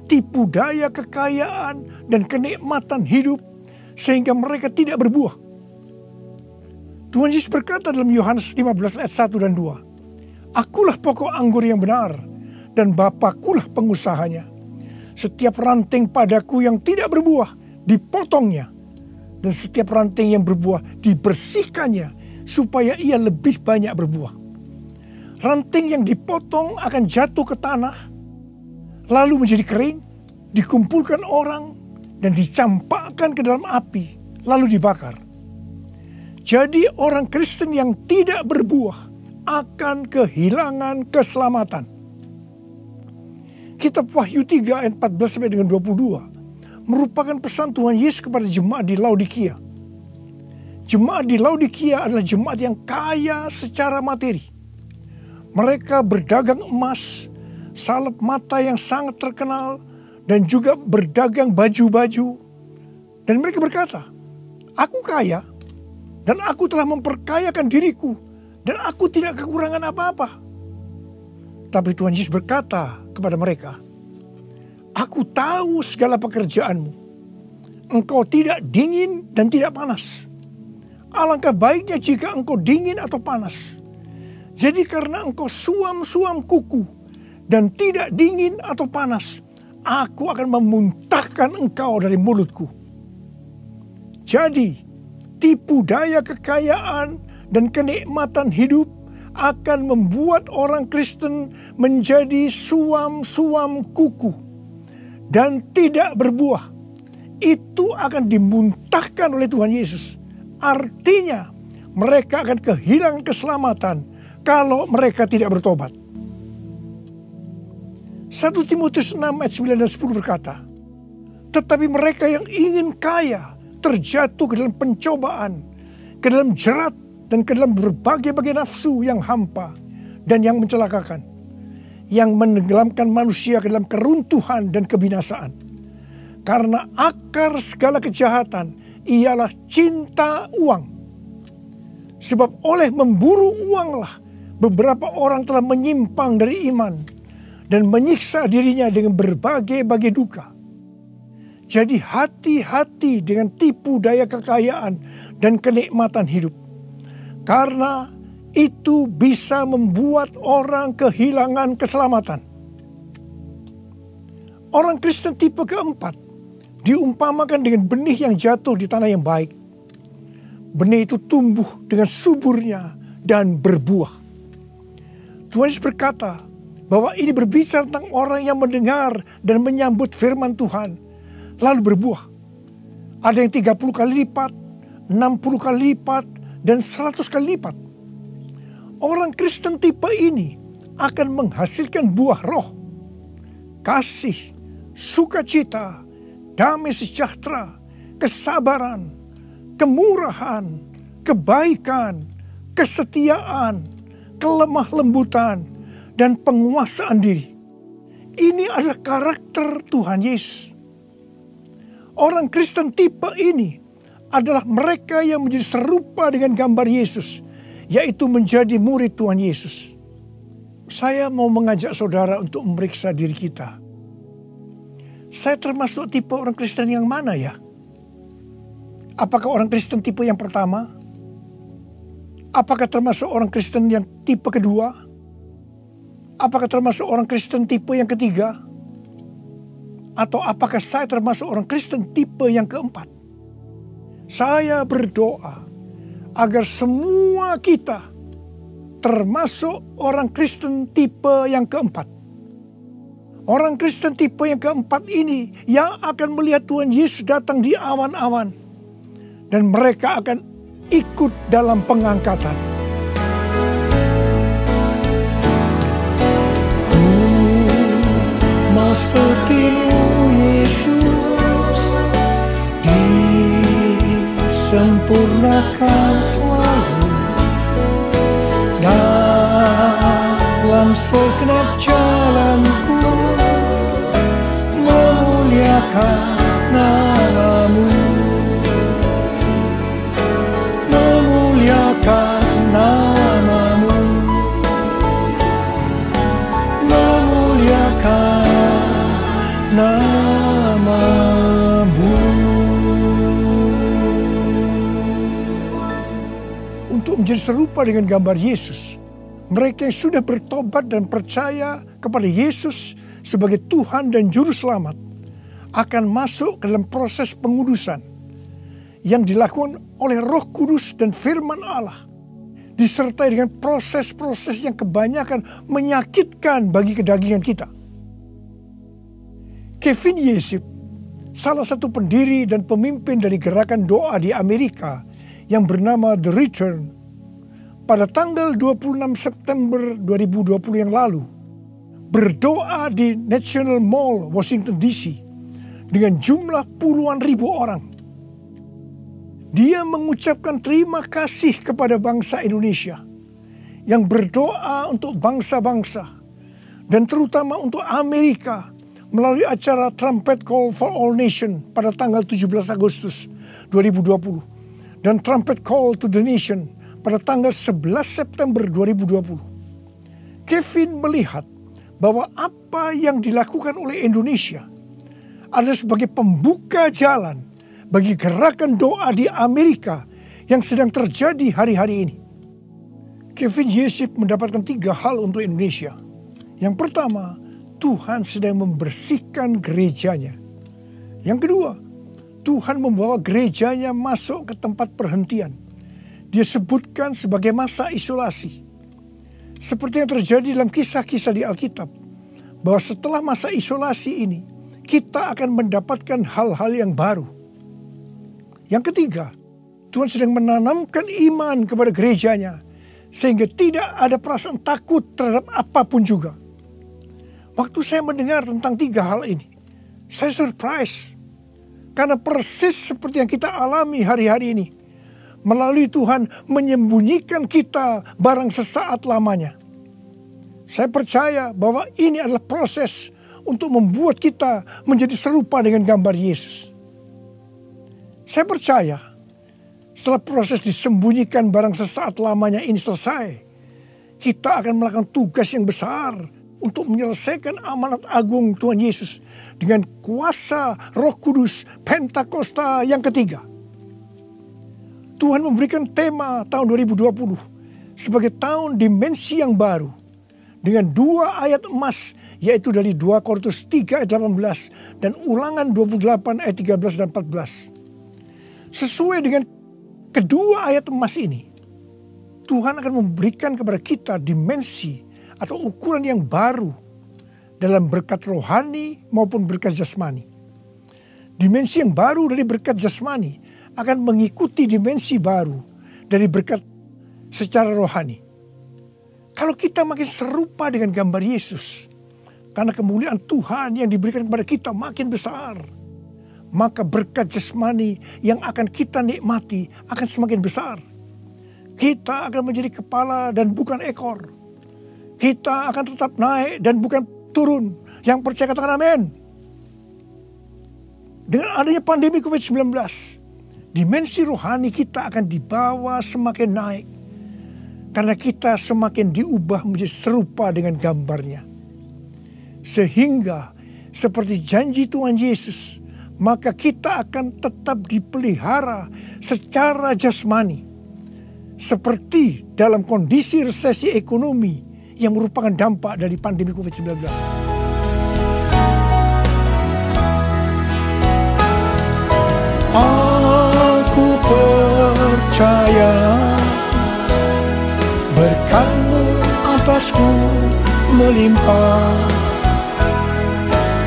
tipu daya kekayaan, dan kenikmatan hidup, sehingga mereka tidak berbuah. Tuhan Yesus berkata dalam Yohanes 15 ayat 1 dan 2, "Akulah pokok anggur yang benar, dan Bapakulah pengusahanya. Setiap ranting padaku yang tidak berbuah, dipotongnya. Dan setiap ranting yang berbuah dibersihkannya supaya ia lebih banyak berbuah." Ranting yang dipotong akan jatuh ke tanah, lalu menjadi kering, dikumpulkan orang, dan dicampakkan ke dalam api, lalu dibakar. Jadi orang Kristen yang tidak berbuah akan kehilangan keselamatan. Kitab Wahyu 3 ayat 14 sampai dengan 22 merupakan pesan Tuhan Yesus kepada jemaat di Laodikia. Jemaat di Laodikia adalah jemaat yang kaya secara materi. Mereka berdagang emas, salep mata yang sangat terkenal, dan juga berdagang baju-baju. Dan mereka berkata, "Aku kaya, dan aku telah memperkayakan diriku, dan aku tidak kekurangan apa-apa." Tapi Tuhan Yesus berkata kepada mereka, "Aku tahu segala pekerjaanmu. Engkau tidak dingin dan tidak panas. Alangkah baiknya jika engkau dingin atau panas. Jadi karena engkau suam-suam kuku dan tidak dingin atau panas, aku akan memuntahkan engkau dari mulutku." Jadi, tipu daya kekayaan dan kenikmatan hidup akan membuat orang Kristen menjadi suam-suam kuku dan tidak berbuah. Itu akan dimuntahkan oleh Tuhan Yesus. Artinya mereka akan kehilangan keselamatan kalau mereka tidak bertobat. 1 Timotius 6 ayat 9 dan 10 berkata, "Tetapi mereka yang ingin kaya terjatuh ke dalam pencobaan, ke dalam jerat, dan ke dalam berbagai-bagai nafsu yang hampa dan yang mencelakakan, yang menenggelamkan manusia ke dalam keruntuhan dan kebinasaan. Karena akar segala kejahatan ialah cinta uang. Sebab oleh memburu uanglah beberapa orang telah menyimpang dari iman dan menyiksa dirinya dengan berbagai-bagai duka. Jadi hati-hati dengan tipu daya kekayaan dan kenikmatan hidup. Karena itu bisa membuat orang kehilangan keselamatan. Orang Kristen tipe keempat diumpamakan dengan benih yang jatuh di tanah yang baik. Benih itu tumbuh dengan suburnya dan berbuah. Tuhan Yesus berkata bahwa ini berbicara tentang orang yang mendengar dan menyambut firman Tuhan, lalu berbuah. Ada yang 30 kali lipat, 60 kali lipat, dan 100 kali lipat. Orang Kristen tipe ini akan menghasilkan buah roh, kasih, sukacita, damai sejahtera, kesabaran, kemurahan, kebaikan, kesetiaan, kelemah lembutan, dan penguasaan diri. Ini adalah karakter Tuhan Yesus. Orang Kristen tipe ini adalah mereka yang menjadi serupa dengan gambar Yesus, yaitu menjadi murid Tuhan Yesus. Saya mau mengajak saudara untuk memeriksa diri kita. Saya termasuk tipe orang Kristen yang mana ya? Apakah orang Kristen tipe yang pertama? Apakah termasuk orang Kristen yang tipe kedua? Apakah termasuk orang Kristen tipe yang ketiga? Atau apakah saya termasuk orang Kristen tipe yang keempat? Saya berdoa agar semua kita termasuk orang Kristen tipe yang keempat. Orang Kristen tipe yang keempat ini yang akan melihat Tuhan Yesus datang di awan-awan. Dan mereka akan ikut dalam pengangkatan. Ku mau seperti-Mu Yesus, disempurnakan selalu dalam segenap jalanku, memuliakan nama-Mu, memuliakan nama-Mu, memuliakan nama-Mu. Untuk menjadi serupa dengan gambar Yesus, mereka yang sudah bertobat dan percaya kepada Yesus sebagai Tuhan dan Juru Selamat akan masuk ke dalam proses pengudusan yang dilakukan oleh Roh Kudus dan firman Allah, disertai dengan proses-proses yang kebanyakan menyakitkan bagi kedagingan kita. Kevin Yesip, salah satu pendiri dan pemimpin dari gerakan doa di Amerika yang bernama The Return, pada tanggal 26 September 2020 yang lalu, berdoa di National Mall, Washington DC, dengan jumlah puluhan ribu orang. Dia mengucapkan terima kasih kepada bangsa Indonesia yang berdoa untuk bangsa-bangsa dan terutama untuk Amerika melalui acara Trumpet Call for All Nation pada tanggal 17 Agustus 2020 dan Trumpet Call to the Nation pada tanggal 11 September 2020. Kevin melihat bahwa apa yang dilakukan oleh Indonesia adalah sebagai pembuka jalan bagi gerakan doa di Amerika yang sedang terjadi hari-hari ini. Kevin Yesip mendapatkan 3 hal untuk Indonesia. Yang pertama, Tuhan sedang membersihkan gerejanya. Yang kedua, Tuhan membawa gerejanya masuk ke tempat perhentian. Dia sebutkan sebagai masa isolasi. Seperti yang terjadi dalam kisah-kisah di Alkitab, bahwa setelah masa isolasi ini, kita akan mendapatkan hal-hal yang baru. Yang ketiga, Tuhan sedang menanamkan iman kepada gerejanya, sehingga tidak ada perasaan takut terhadap apapun juga. Waktu saya mendengar tentang 3 hal ini, saya surprise. Karena persis seperti yang kita alami hari-hari ini. Melalui Tuhan menyembunyikan kita barang sesaat lamanya. Saya percaya bahwa ini adalah proses untuk membuat kita menjadi serupa dengan gambar Yesus. Saya percaya setelah proses disembunyikan barang sesaat lamanya ini selesai, kita akan melakukan tugas yang besar untuk menyelesaikan amanat agung Tuhan Yesus dengan kuasa Roh Kudus Pentakosta yang ketiga. Tuhan memberikan tema tahun 2020 sebagai tahun dimensi yang baru dengan 2 ayat emas, yaitu dari 2 Korintus 3 ayat 18 dan Ulangan 28 ayat 13 dan 14. Sesuai dengan kedua ayat emas ini, Tuhan akan memberikan kepada kita dimensi atau ukuran yang baru dalam berkat rohani maupun berkat jasmani. Dimensi yang baru dari berkat jasmani akan mengikuti dimensi baru dari berkat secara rohani. Kalau kita makin serupa dengan gambar Yesus, karena kemuliaan Tuhan yang diberikan kepada kita makin besar, maka berkat jasmani yang akan kita nikmati akan semakin besar. Kita akan menjadi kepala dan bukan ekor. Kita akan tetap naik dan bukan turun. Yang percaya katakan amin. Dengan adanya pandemi COVID-19, dimensi rohani kita akan dibawa semakin naik. Karena kita semakin diubah menjadi serupa dengan gambarnya. Sehingga seperti janji Tuhan Yesus, maka kita akan tetap dipelihara secara jasmani. Seperti dalam kondisi resesi ekonomi yang merupakan dampak dari pandemi COVID-19. Aku percaya berkat-Mu atasku melimpah,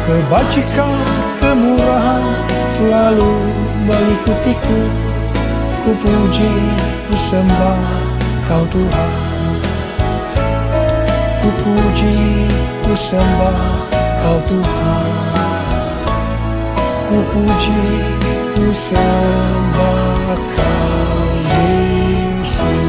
kebajikan, kemurahan selalu mengikutiku. Ku puji, ku sembah Kau Tuhan. Ku puji, ku sembah Kau Tuhan. Ku puji, ku sembah Kau Yesus.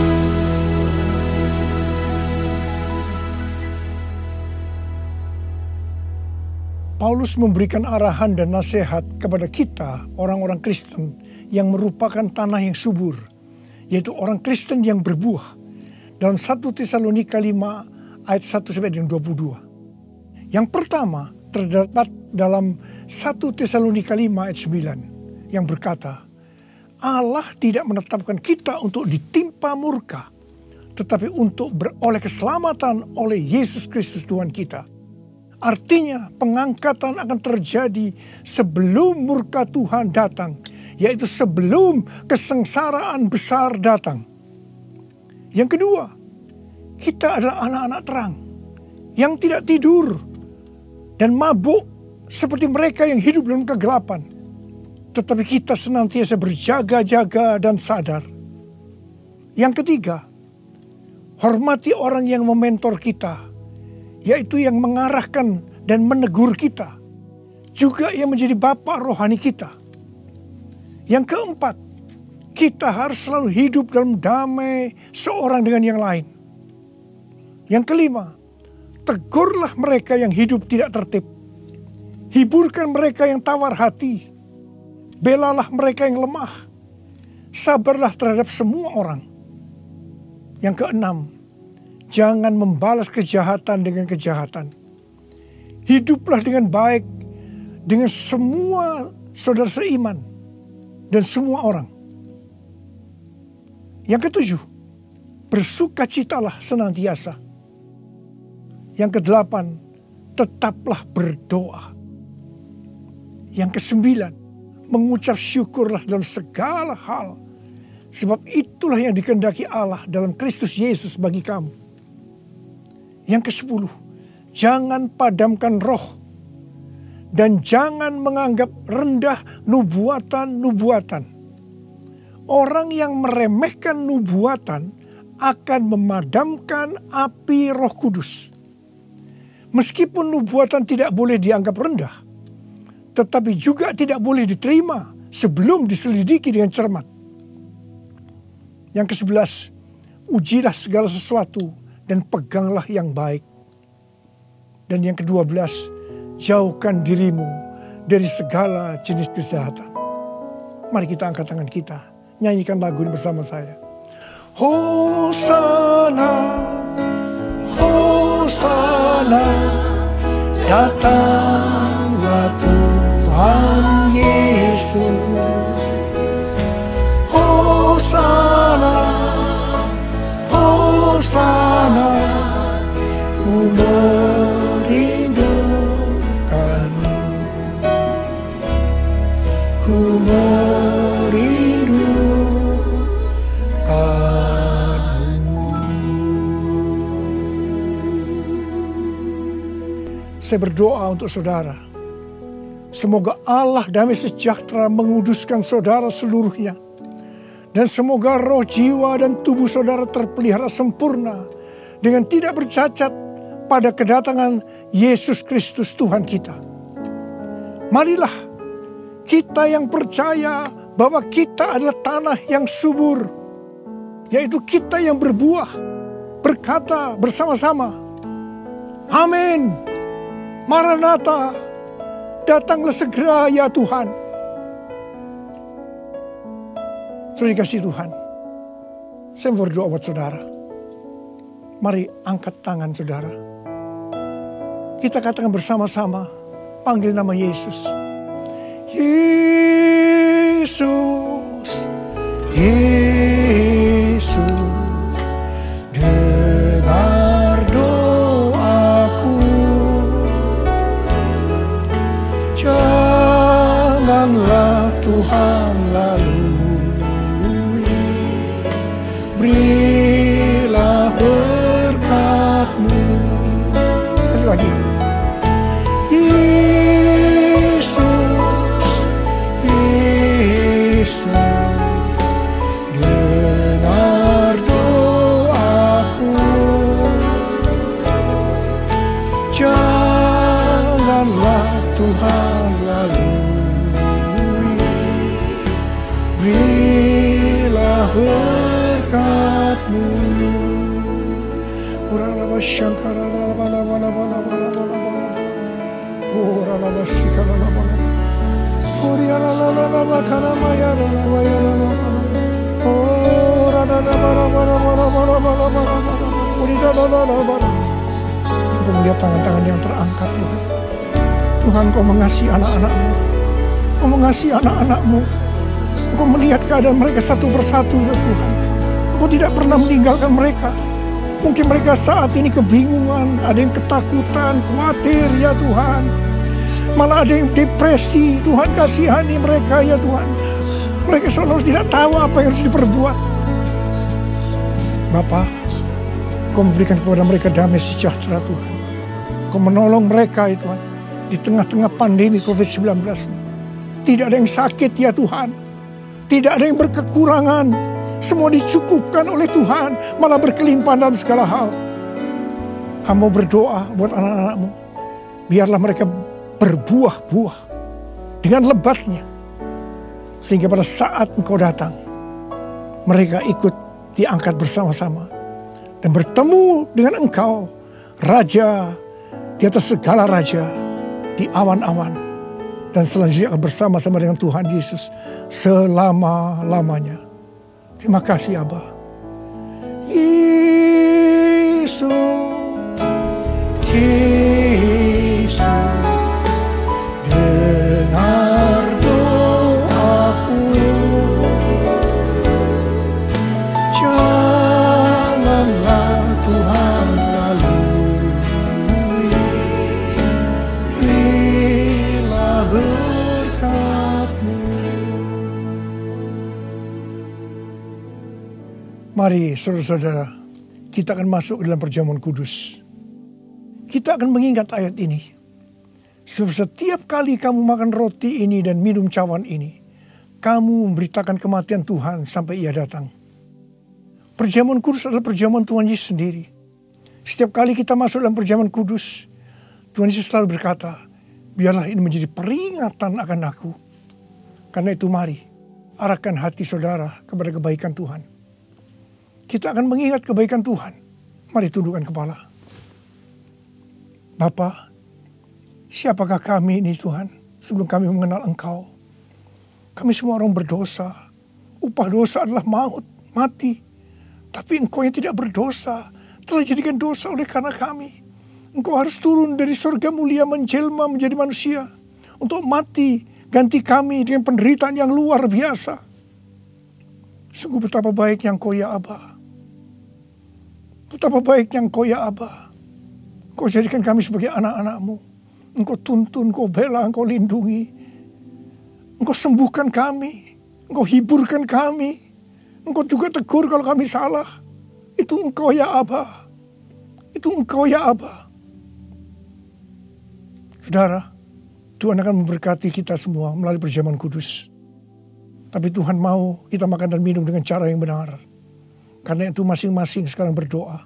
Paulus memberikan arahan dan nasihat kepada kita, orang-orang Kristen yang merupakan tanah yang subur, yaitu orang Kristen yang berbuah. Dalam 1 Tesalonika 5 ayat 1 sampai dengan 22. Yang pertama terdapat dalam 1 Tesalonika 5 ayat 9 yang berkata, Allah tidak menetapkan kita untuk ditimpa murka, tetapi untuk beroleh keselamatan oleh Yesus Kristus Tuhan kita. Artinya pengangkatan akan terjadi sebelum murka Tuhan datang, yaitu sebelum kesengsaraan besar datang. Yang kedua, kita adalah anak-anak terang yang tidak tidur dan mabuk seperti mereka yang hidup dalam kegelapan. Tetapi kita senantiasa berjaga-jaga dan sadar. Yang ketiga, hormati orang yang mementor kita, yaitu yang mengarahkan dan menegur kita, juga yang menjadi bapa rohani kita. Yang keempat, kita harus selalu hidup dalam damai seorang dengan yang lain. Yang kelima, tegurlah mereka yang hidup tidak tertib. Hiburkan mereka yang tawar hati. Belalah mereka yang lemah. Sabarlah terhadap semua orang. Yang keenam, jangan membalas kejahatan dengan kejahatan. Hiduplah dengan baik dengan semua saudara seiman dan semua orang. Yang ketujuh, bersukacitalah senantiasa. Yang kedelapan, tetaplah berdoa. Yang kesembilan, mengucap syukurlah dalam segala hal, sebab itulah yang dikehendaki Allah dalam Kristus Yesus bagi kamu. Yang kesepuluh, jangan padamkan roh dan jangan menganggap rendah nubuatan-nubuatan. Orang yang meremehkan nubuatan akan memadamkan api Roh Kudus. Meskipun nubuatan tidak boleh dianggap rendah, tetapi juga tidak boleh diterima sebelum diselidiki dengan cermat. Yang ke-11, ujilah segala sesuatu dan peganglah yang baik. Dan yang ke-12, jauhkan dirimu dari segala jenis kejahatan. Mari kita angkat tangan kita, nyanyikan lagu ini bersama saya. Hosana, Hosana, datanglah Tuhan Yesus. Hosana, Saya berdoa untuk saudara. Semoga Allah damai sejahtera menguduskan saudara seluruhnya. Dan semoga roh, jiwa, dan tubuh saudara terpelihara sempurna dengan tidak bercacat pada kedatangan Yesus Kristus Tuhan kita. Marilah kita yang percaya bahwa kita adalah tanah yang subur, yaitu kita yang berbuah, berkata bersama-sama, amin, Maranatha, datanglah segera ya Tuhan. Saudara dikasihi Tuhan, saya berdoa buat saudara. Mari angkat tangan saudara. Kita katakan bersama-sama, panggil nama Yesus. Yesus, Yesus, dengar doaku. Janganlah Tuhan lalui, berilah berkat-Mu. Sekali lagi. Yesus, Yesus, dengar doaku. Janganlah Tuhan lalui, berilah berkat-Mu. Uralaba shankara bala bala bala bala bala bala. Uralaba shikara bala. Uriala la la la bakana maya la la maya la la la. Urala la bala bala bala bala bala bala bala. Urila la la la bala. Untuk melihat tangan-tangan yang terangkat Tuhan. Tuhan, Kau mengasihi anak-anak-Mu. Kau mengasihi anak-anak-Mu. Engkau melihat keadaan mereka satu persatu ya Tuhan. Engkau tidak pernah meninggalkan mereka. Mungkin mereka saat ini kebingungan, ada yang ketakutan, khawatir ya Tuhan. Malah ada yang depresi, Tuhan kasihani mereka ya Tuhan. Mereka seolah tidak tahu apa yang harus diperbuat. Bapa, Kau memberikan kepada mereka damai sejahtera Tuhan. Kau menolong mereka ya Tuhan. Di tengah-tengah pandemi COVID-19. Tidak ada yang sakit ya Tuhan. Tidak ada yang berkekurangan. Semua dicukupkan oleh Tuhan. Malah berkelimpahan dalam segala hal. Hamba berdoa buat anak-anak-Mu. Biarlah mereka berbuah-buah dengan lebatnya. Sehingga pada saat Engkau datang, mereka ikut diangkat bersama-sama. Dan bertemu dengan Engkau, Raja di atas segala raja, di awan-awan. Dan selanjutnya bersama-sama dengan Tuhan Yesus selama-lamanya. Terima kasih Abba. Yesus, Yesus, dengar doaku. Janganlah Tuhan lalui, berilah berkat-Mu. Mari saudara-saudara, kita akan masuk dalam perjamuan kudus. Kita akan mengingat ayat ini. Sebab setiap kali kamu makan roti ini dan minum cawan ini, kamu memberitakan kematian Tuhan sampai Ia datang. Perjamuan kudus adalah perjamuan Tuhan Yesus sendiri. Setiap kali kita masuk dalam perjamuan kudus, Tuhan Yesus selalu berkata, biarlah ini menjadi peringatan akan aku. Karena itu mari, arahkan hati saudara kepada kebaikan Tuhan. Kita akan mengingat kebaikan Tuhan. Mari tundukkan kepala. Bapa, siapakah kami ini Tuhan sebelum kami mengenal Engkau? Kami semua orang berdosa. Upah dosa adalah maut, mati. Tapi Engkau yang tidak berdosa telah jadikan dosa oleh karena kami. Engkau harus turun dari surga mulia menjelma menjadi manusia untuk mati ganti kami dengan penderitaan yang luar biasa. Sungguh betapa baiknya Engkau ya Aba. Betapa baiknya Engkau ya Aba. Engkau jadikan kami sebagai anak-anak-Mu. Engkau tuntun, Engkau bela, Engkau lindungi. Engkau sembuhkan kami. Engkau hiburkan kami. Engkau juga tegur kalau kami salah. Itu Engkau ya Aba. Itu Engkau ya Aba. Saudara, Tuhan akan memberkati kita semua melalui perjamuan kudus. Tapi Tuhan mau kita makan dan minum dengan cara yang benar. Karena itu masing-masing sekarang berdoa.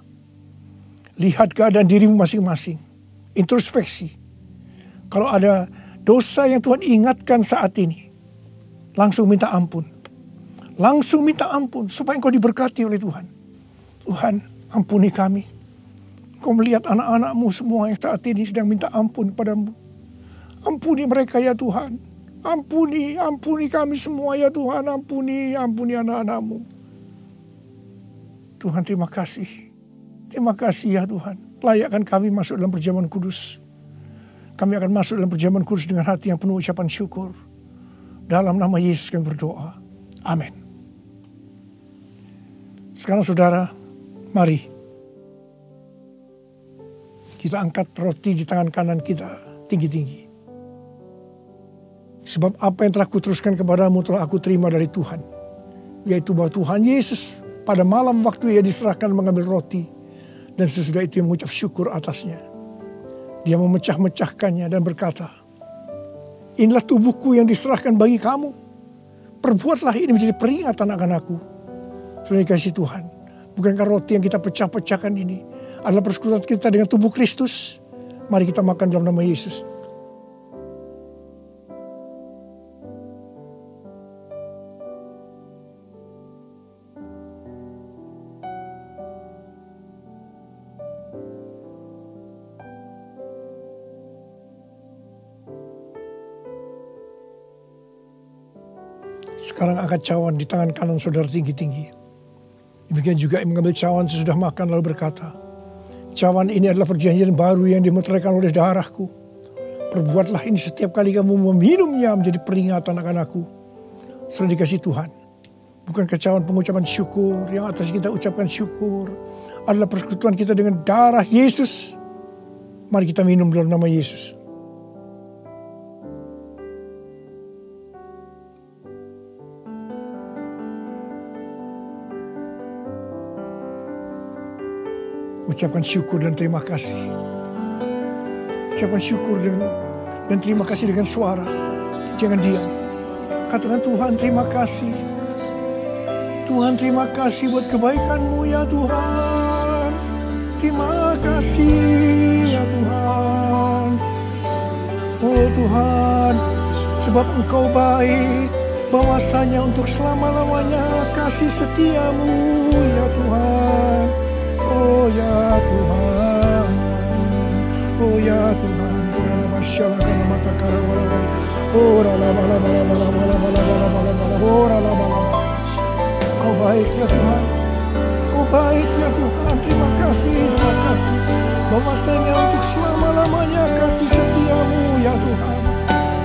Lihat keadaan dirimu masing-masing. Introspeksi. Kalau ada dosa yang Tuhan ingatkan saat ini, langsung minta ampun. Langsung minta ampun supaya engkau diberkati oleh Tuhan. Tuhan, ampuni kami. Engkau melihat anak-anakmu semua yang saat ini sedang minta ampun kepadamu. Ampuni mereka ya Tuhan. Ampuni kami semua ya Tuhan. Ampuni anak-anakmu. Tuhan, terima kasih. Terima kasih ya Tuhan. Layakkan kami masuk dalam perjamuan kudus. Kami akan masuk dalam perjamuan kudus dengan hati yang penuh ucapan syukur. Dalam nama Yesus kami berdoa. Amin. Sekarang saudara, mari kita angkat roti di tangan kanan kita tinggi-tinggi. Sebab apa yang telah kuteruskan kepadamu telah aku terima dari Tuhan. Yaitu bahwa Tuhan Yesus pada malam waktu ia diserahkan mengambil roti. Dan sesudah itu ia mengucap syukur atasnya. Dia memecah-mecahkannya dan berkata, inilah tubuhku yang diserahkan bagi kamu. Perbuatlah ini menjadi peringatan akan aku. Saudara dikasihi Tuhan. Bukankah roti yang kita pecah-pecahkan ini adalah persekutuan kita dengan tubuh Kristus? Mari kita makan dalam nama Yesus. Sekarang angkat cawan di tangan kanan saudara tinggi-tinggi. Demikian juga yang mengambil cawan sesudah makan lalu berkata, cawan ini adalah perjanjian baru yang dimeteraikan oleh darahku. Perbuatlah ini setiap kali kamu meminumnya menjadi peringatan akan aku. Saudara dikasihi Tuhan. Bukankah cawan pengucapan syukur yang atas kita ucapkan syukur adalah persekutuan kita dengan darah Yesus. Mari kita minum dalam nama Yesus. Ucapkan syukur dan terima kasih. Ucapkan syukur dan terima kasih dengan suara. Jangan diam. Katakan, Tuhan terima kasih. Tuhan terima kasih buat kebaikan-Mu ya Tuhan. Terima kasih ya Tuhan. Oh Tuhan, sebab Engkau baik. Bahwasanya untuk selama-lamanya kasih setia-Mu ya Tuhan. Oh ya Tuhan, oh ya Tuhan, Ora masyaallah kana mata karawala, ora la bala bala bala bala bala bala bala bala, ora la bala. Kau baik ya Tuhan, Kau baik ya Tuhan, terima kasih. Bahwasanya untuk selama-lamanya kasih setia-Mu ya Tuhan,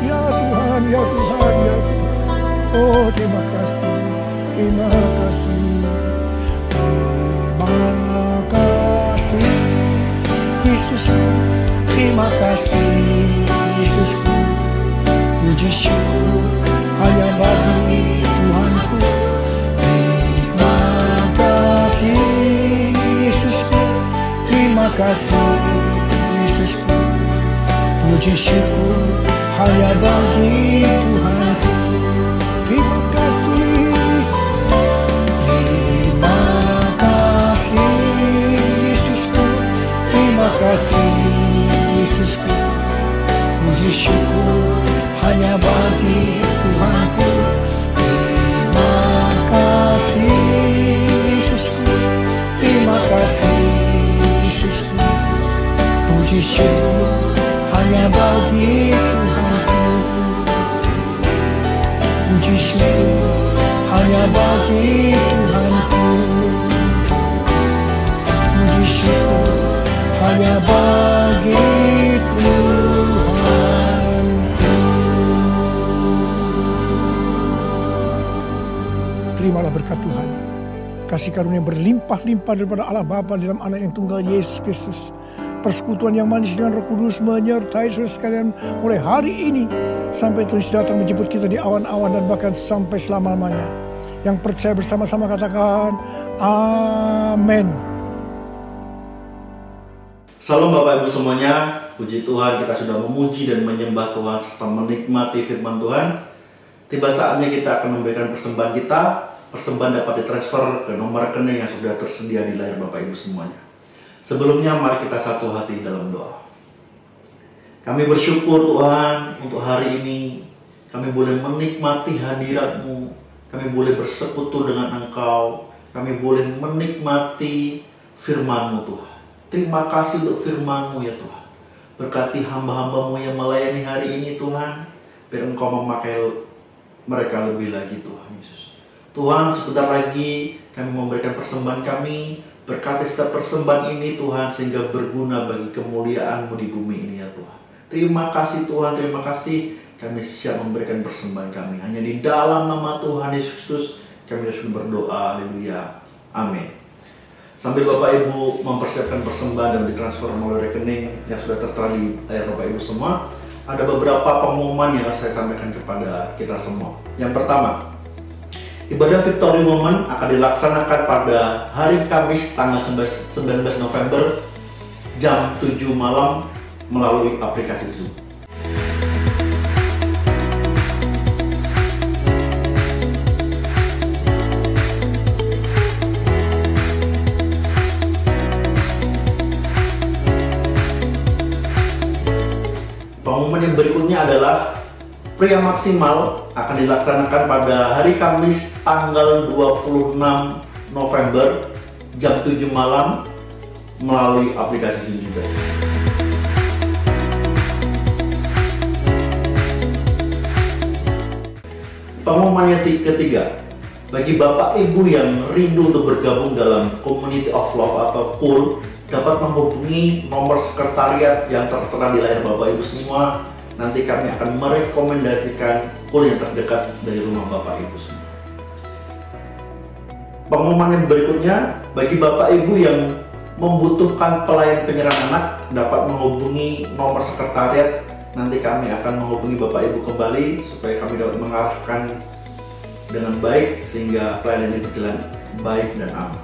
ya Tuhan, ya Tuhan, ya Tuhan. Oh terima kasih, terima kasih. Terima kasih Yesusku, terima kasih Yesusku. Puji syukur hanya bagi Tuhanku. Terima kasih Yesusku, terima kasih Yesusku. Puji syukur hanya bagi Tuhanku. Terima kasih. Terima kasih Yesusku, puji syukur hanya bagi Tuhanku. Terima kasih Yesusku, terima kasih Yesusku, puji syukur hanya bagi Tuhanku. Puji syukur hanya bagi Tuhanku. Puji syukur hanya bagi Tuhanku. Terimalah berkat Tuhan. Kasih karunia berlimpah-limpah daripada Allah Bapa dalam Anak yang tunggal Yesus Kristus. Persekutuan yang manis dengan Roh Kudus menyertai saudara sekalian mulai hari ini sampai Tuhan datang menjemput kita di awan-awan dan bahkan sampai selama-lamanya. Yang percaya bersama-sama katakan amin. Salam Bapak Ibu semuanya, puji Tuhan kita sudah memuji dan menyembah Tuhan serta menikmati firman Tuhan. Tiba saatnya kita akan memberikan persembahan kita. Persembahan dapat ditransfer ke nomor rekening yang sudah tersedia di layar Bapak Ibu semuanya. Sebelumnya mari kita satu hati dalam doa. Kami bersyukur Tuhan untuk hari ini. Kami boleh menikmati hadirat-Mu. Kami boleh bersekutu dengan Engkau. Kami boleh menikmati firman-Mu Tuhan. Terima kasih untuk firman-Mu ya Tuhan. Berkati hamba-hamba-Mu yang melayani hari ini Tuhan. Biar Engkau memakai mereka lebih lagi Tuhan Yesus. Tuhan, sebentar lagi kami memberikan persembahan kami. Berkati setiap persembahan ini Tuhan, sehingga berguna bagi kemuliaan-Mu di bumi ini ya Tuhan. Terima kasih Tuhan, terima kasih. Kami siap memberikan persembahan kami. Hanya di dalam nama Tuhan Yesus Kristus kami sudah berdoa. Haleluya. Amin. Sambil Bapak Ibu mempersiapkan persembahan dan ditransfer melalui rekening yang sudah tertera di layar Bapak Ibu semua, ada beberapa pengumuman yang harus saya sampaikan kepada kita semua. Yang pertama, ibadah Victory Moment akan dilaksanakan pada hari Kamis tanggal 19 November jam 7 malam melalui aplikasi Zoom. Pengumuman yang berikutnya adalah pria maksimal akan dilaksanakan pada hari Kamis tanggal 26 November jam 7 malam melalui aplikasi Zoom juga. Pengumuman yang ketiga, bagi Bapak Ibu yang rindu untuk bergabung dalam Community of Love atau KUL, dapat menghubungi nomor sekretariat yang tertera di layar Bapak Ibu semua. Nanti kami akan merekomendasikan KUL yang terdekat dari rumah Bapak Ibu semua. Pengumuman yang berikutnya, bagi Bapak Ibu yang membutuhkan pelayan penyerang anak, dapat menghubungi nomor sekretariat. Nanti kami akan menghubungi Bapak Ibu kembali supaya kami dapat mengarahkan dengan baik sehingga pelayanan ini berjalan baik dan aman.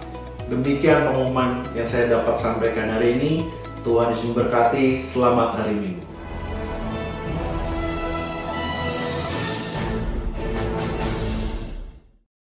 Demikian pengumuman yang saya dapat sampaikan hari ini. Tuhan Yesus memberkati. Selamat hari Minggu.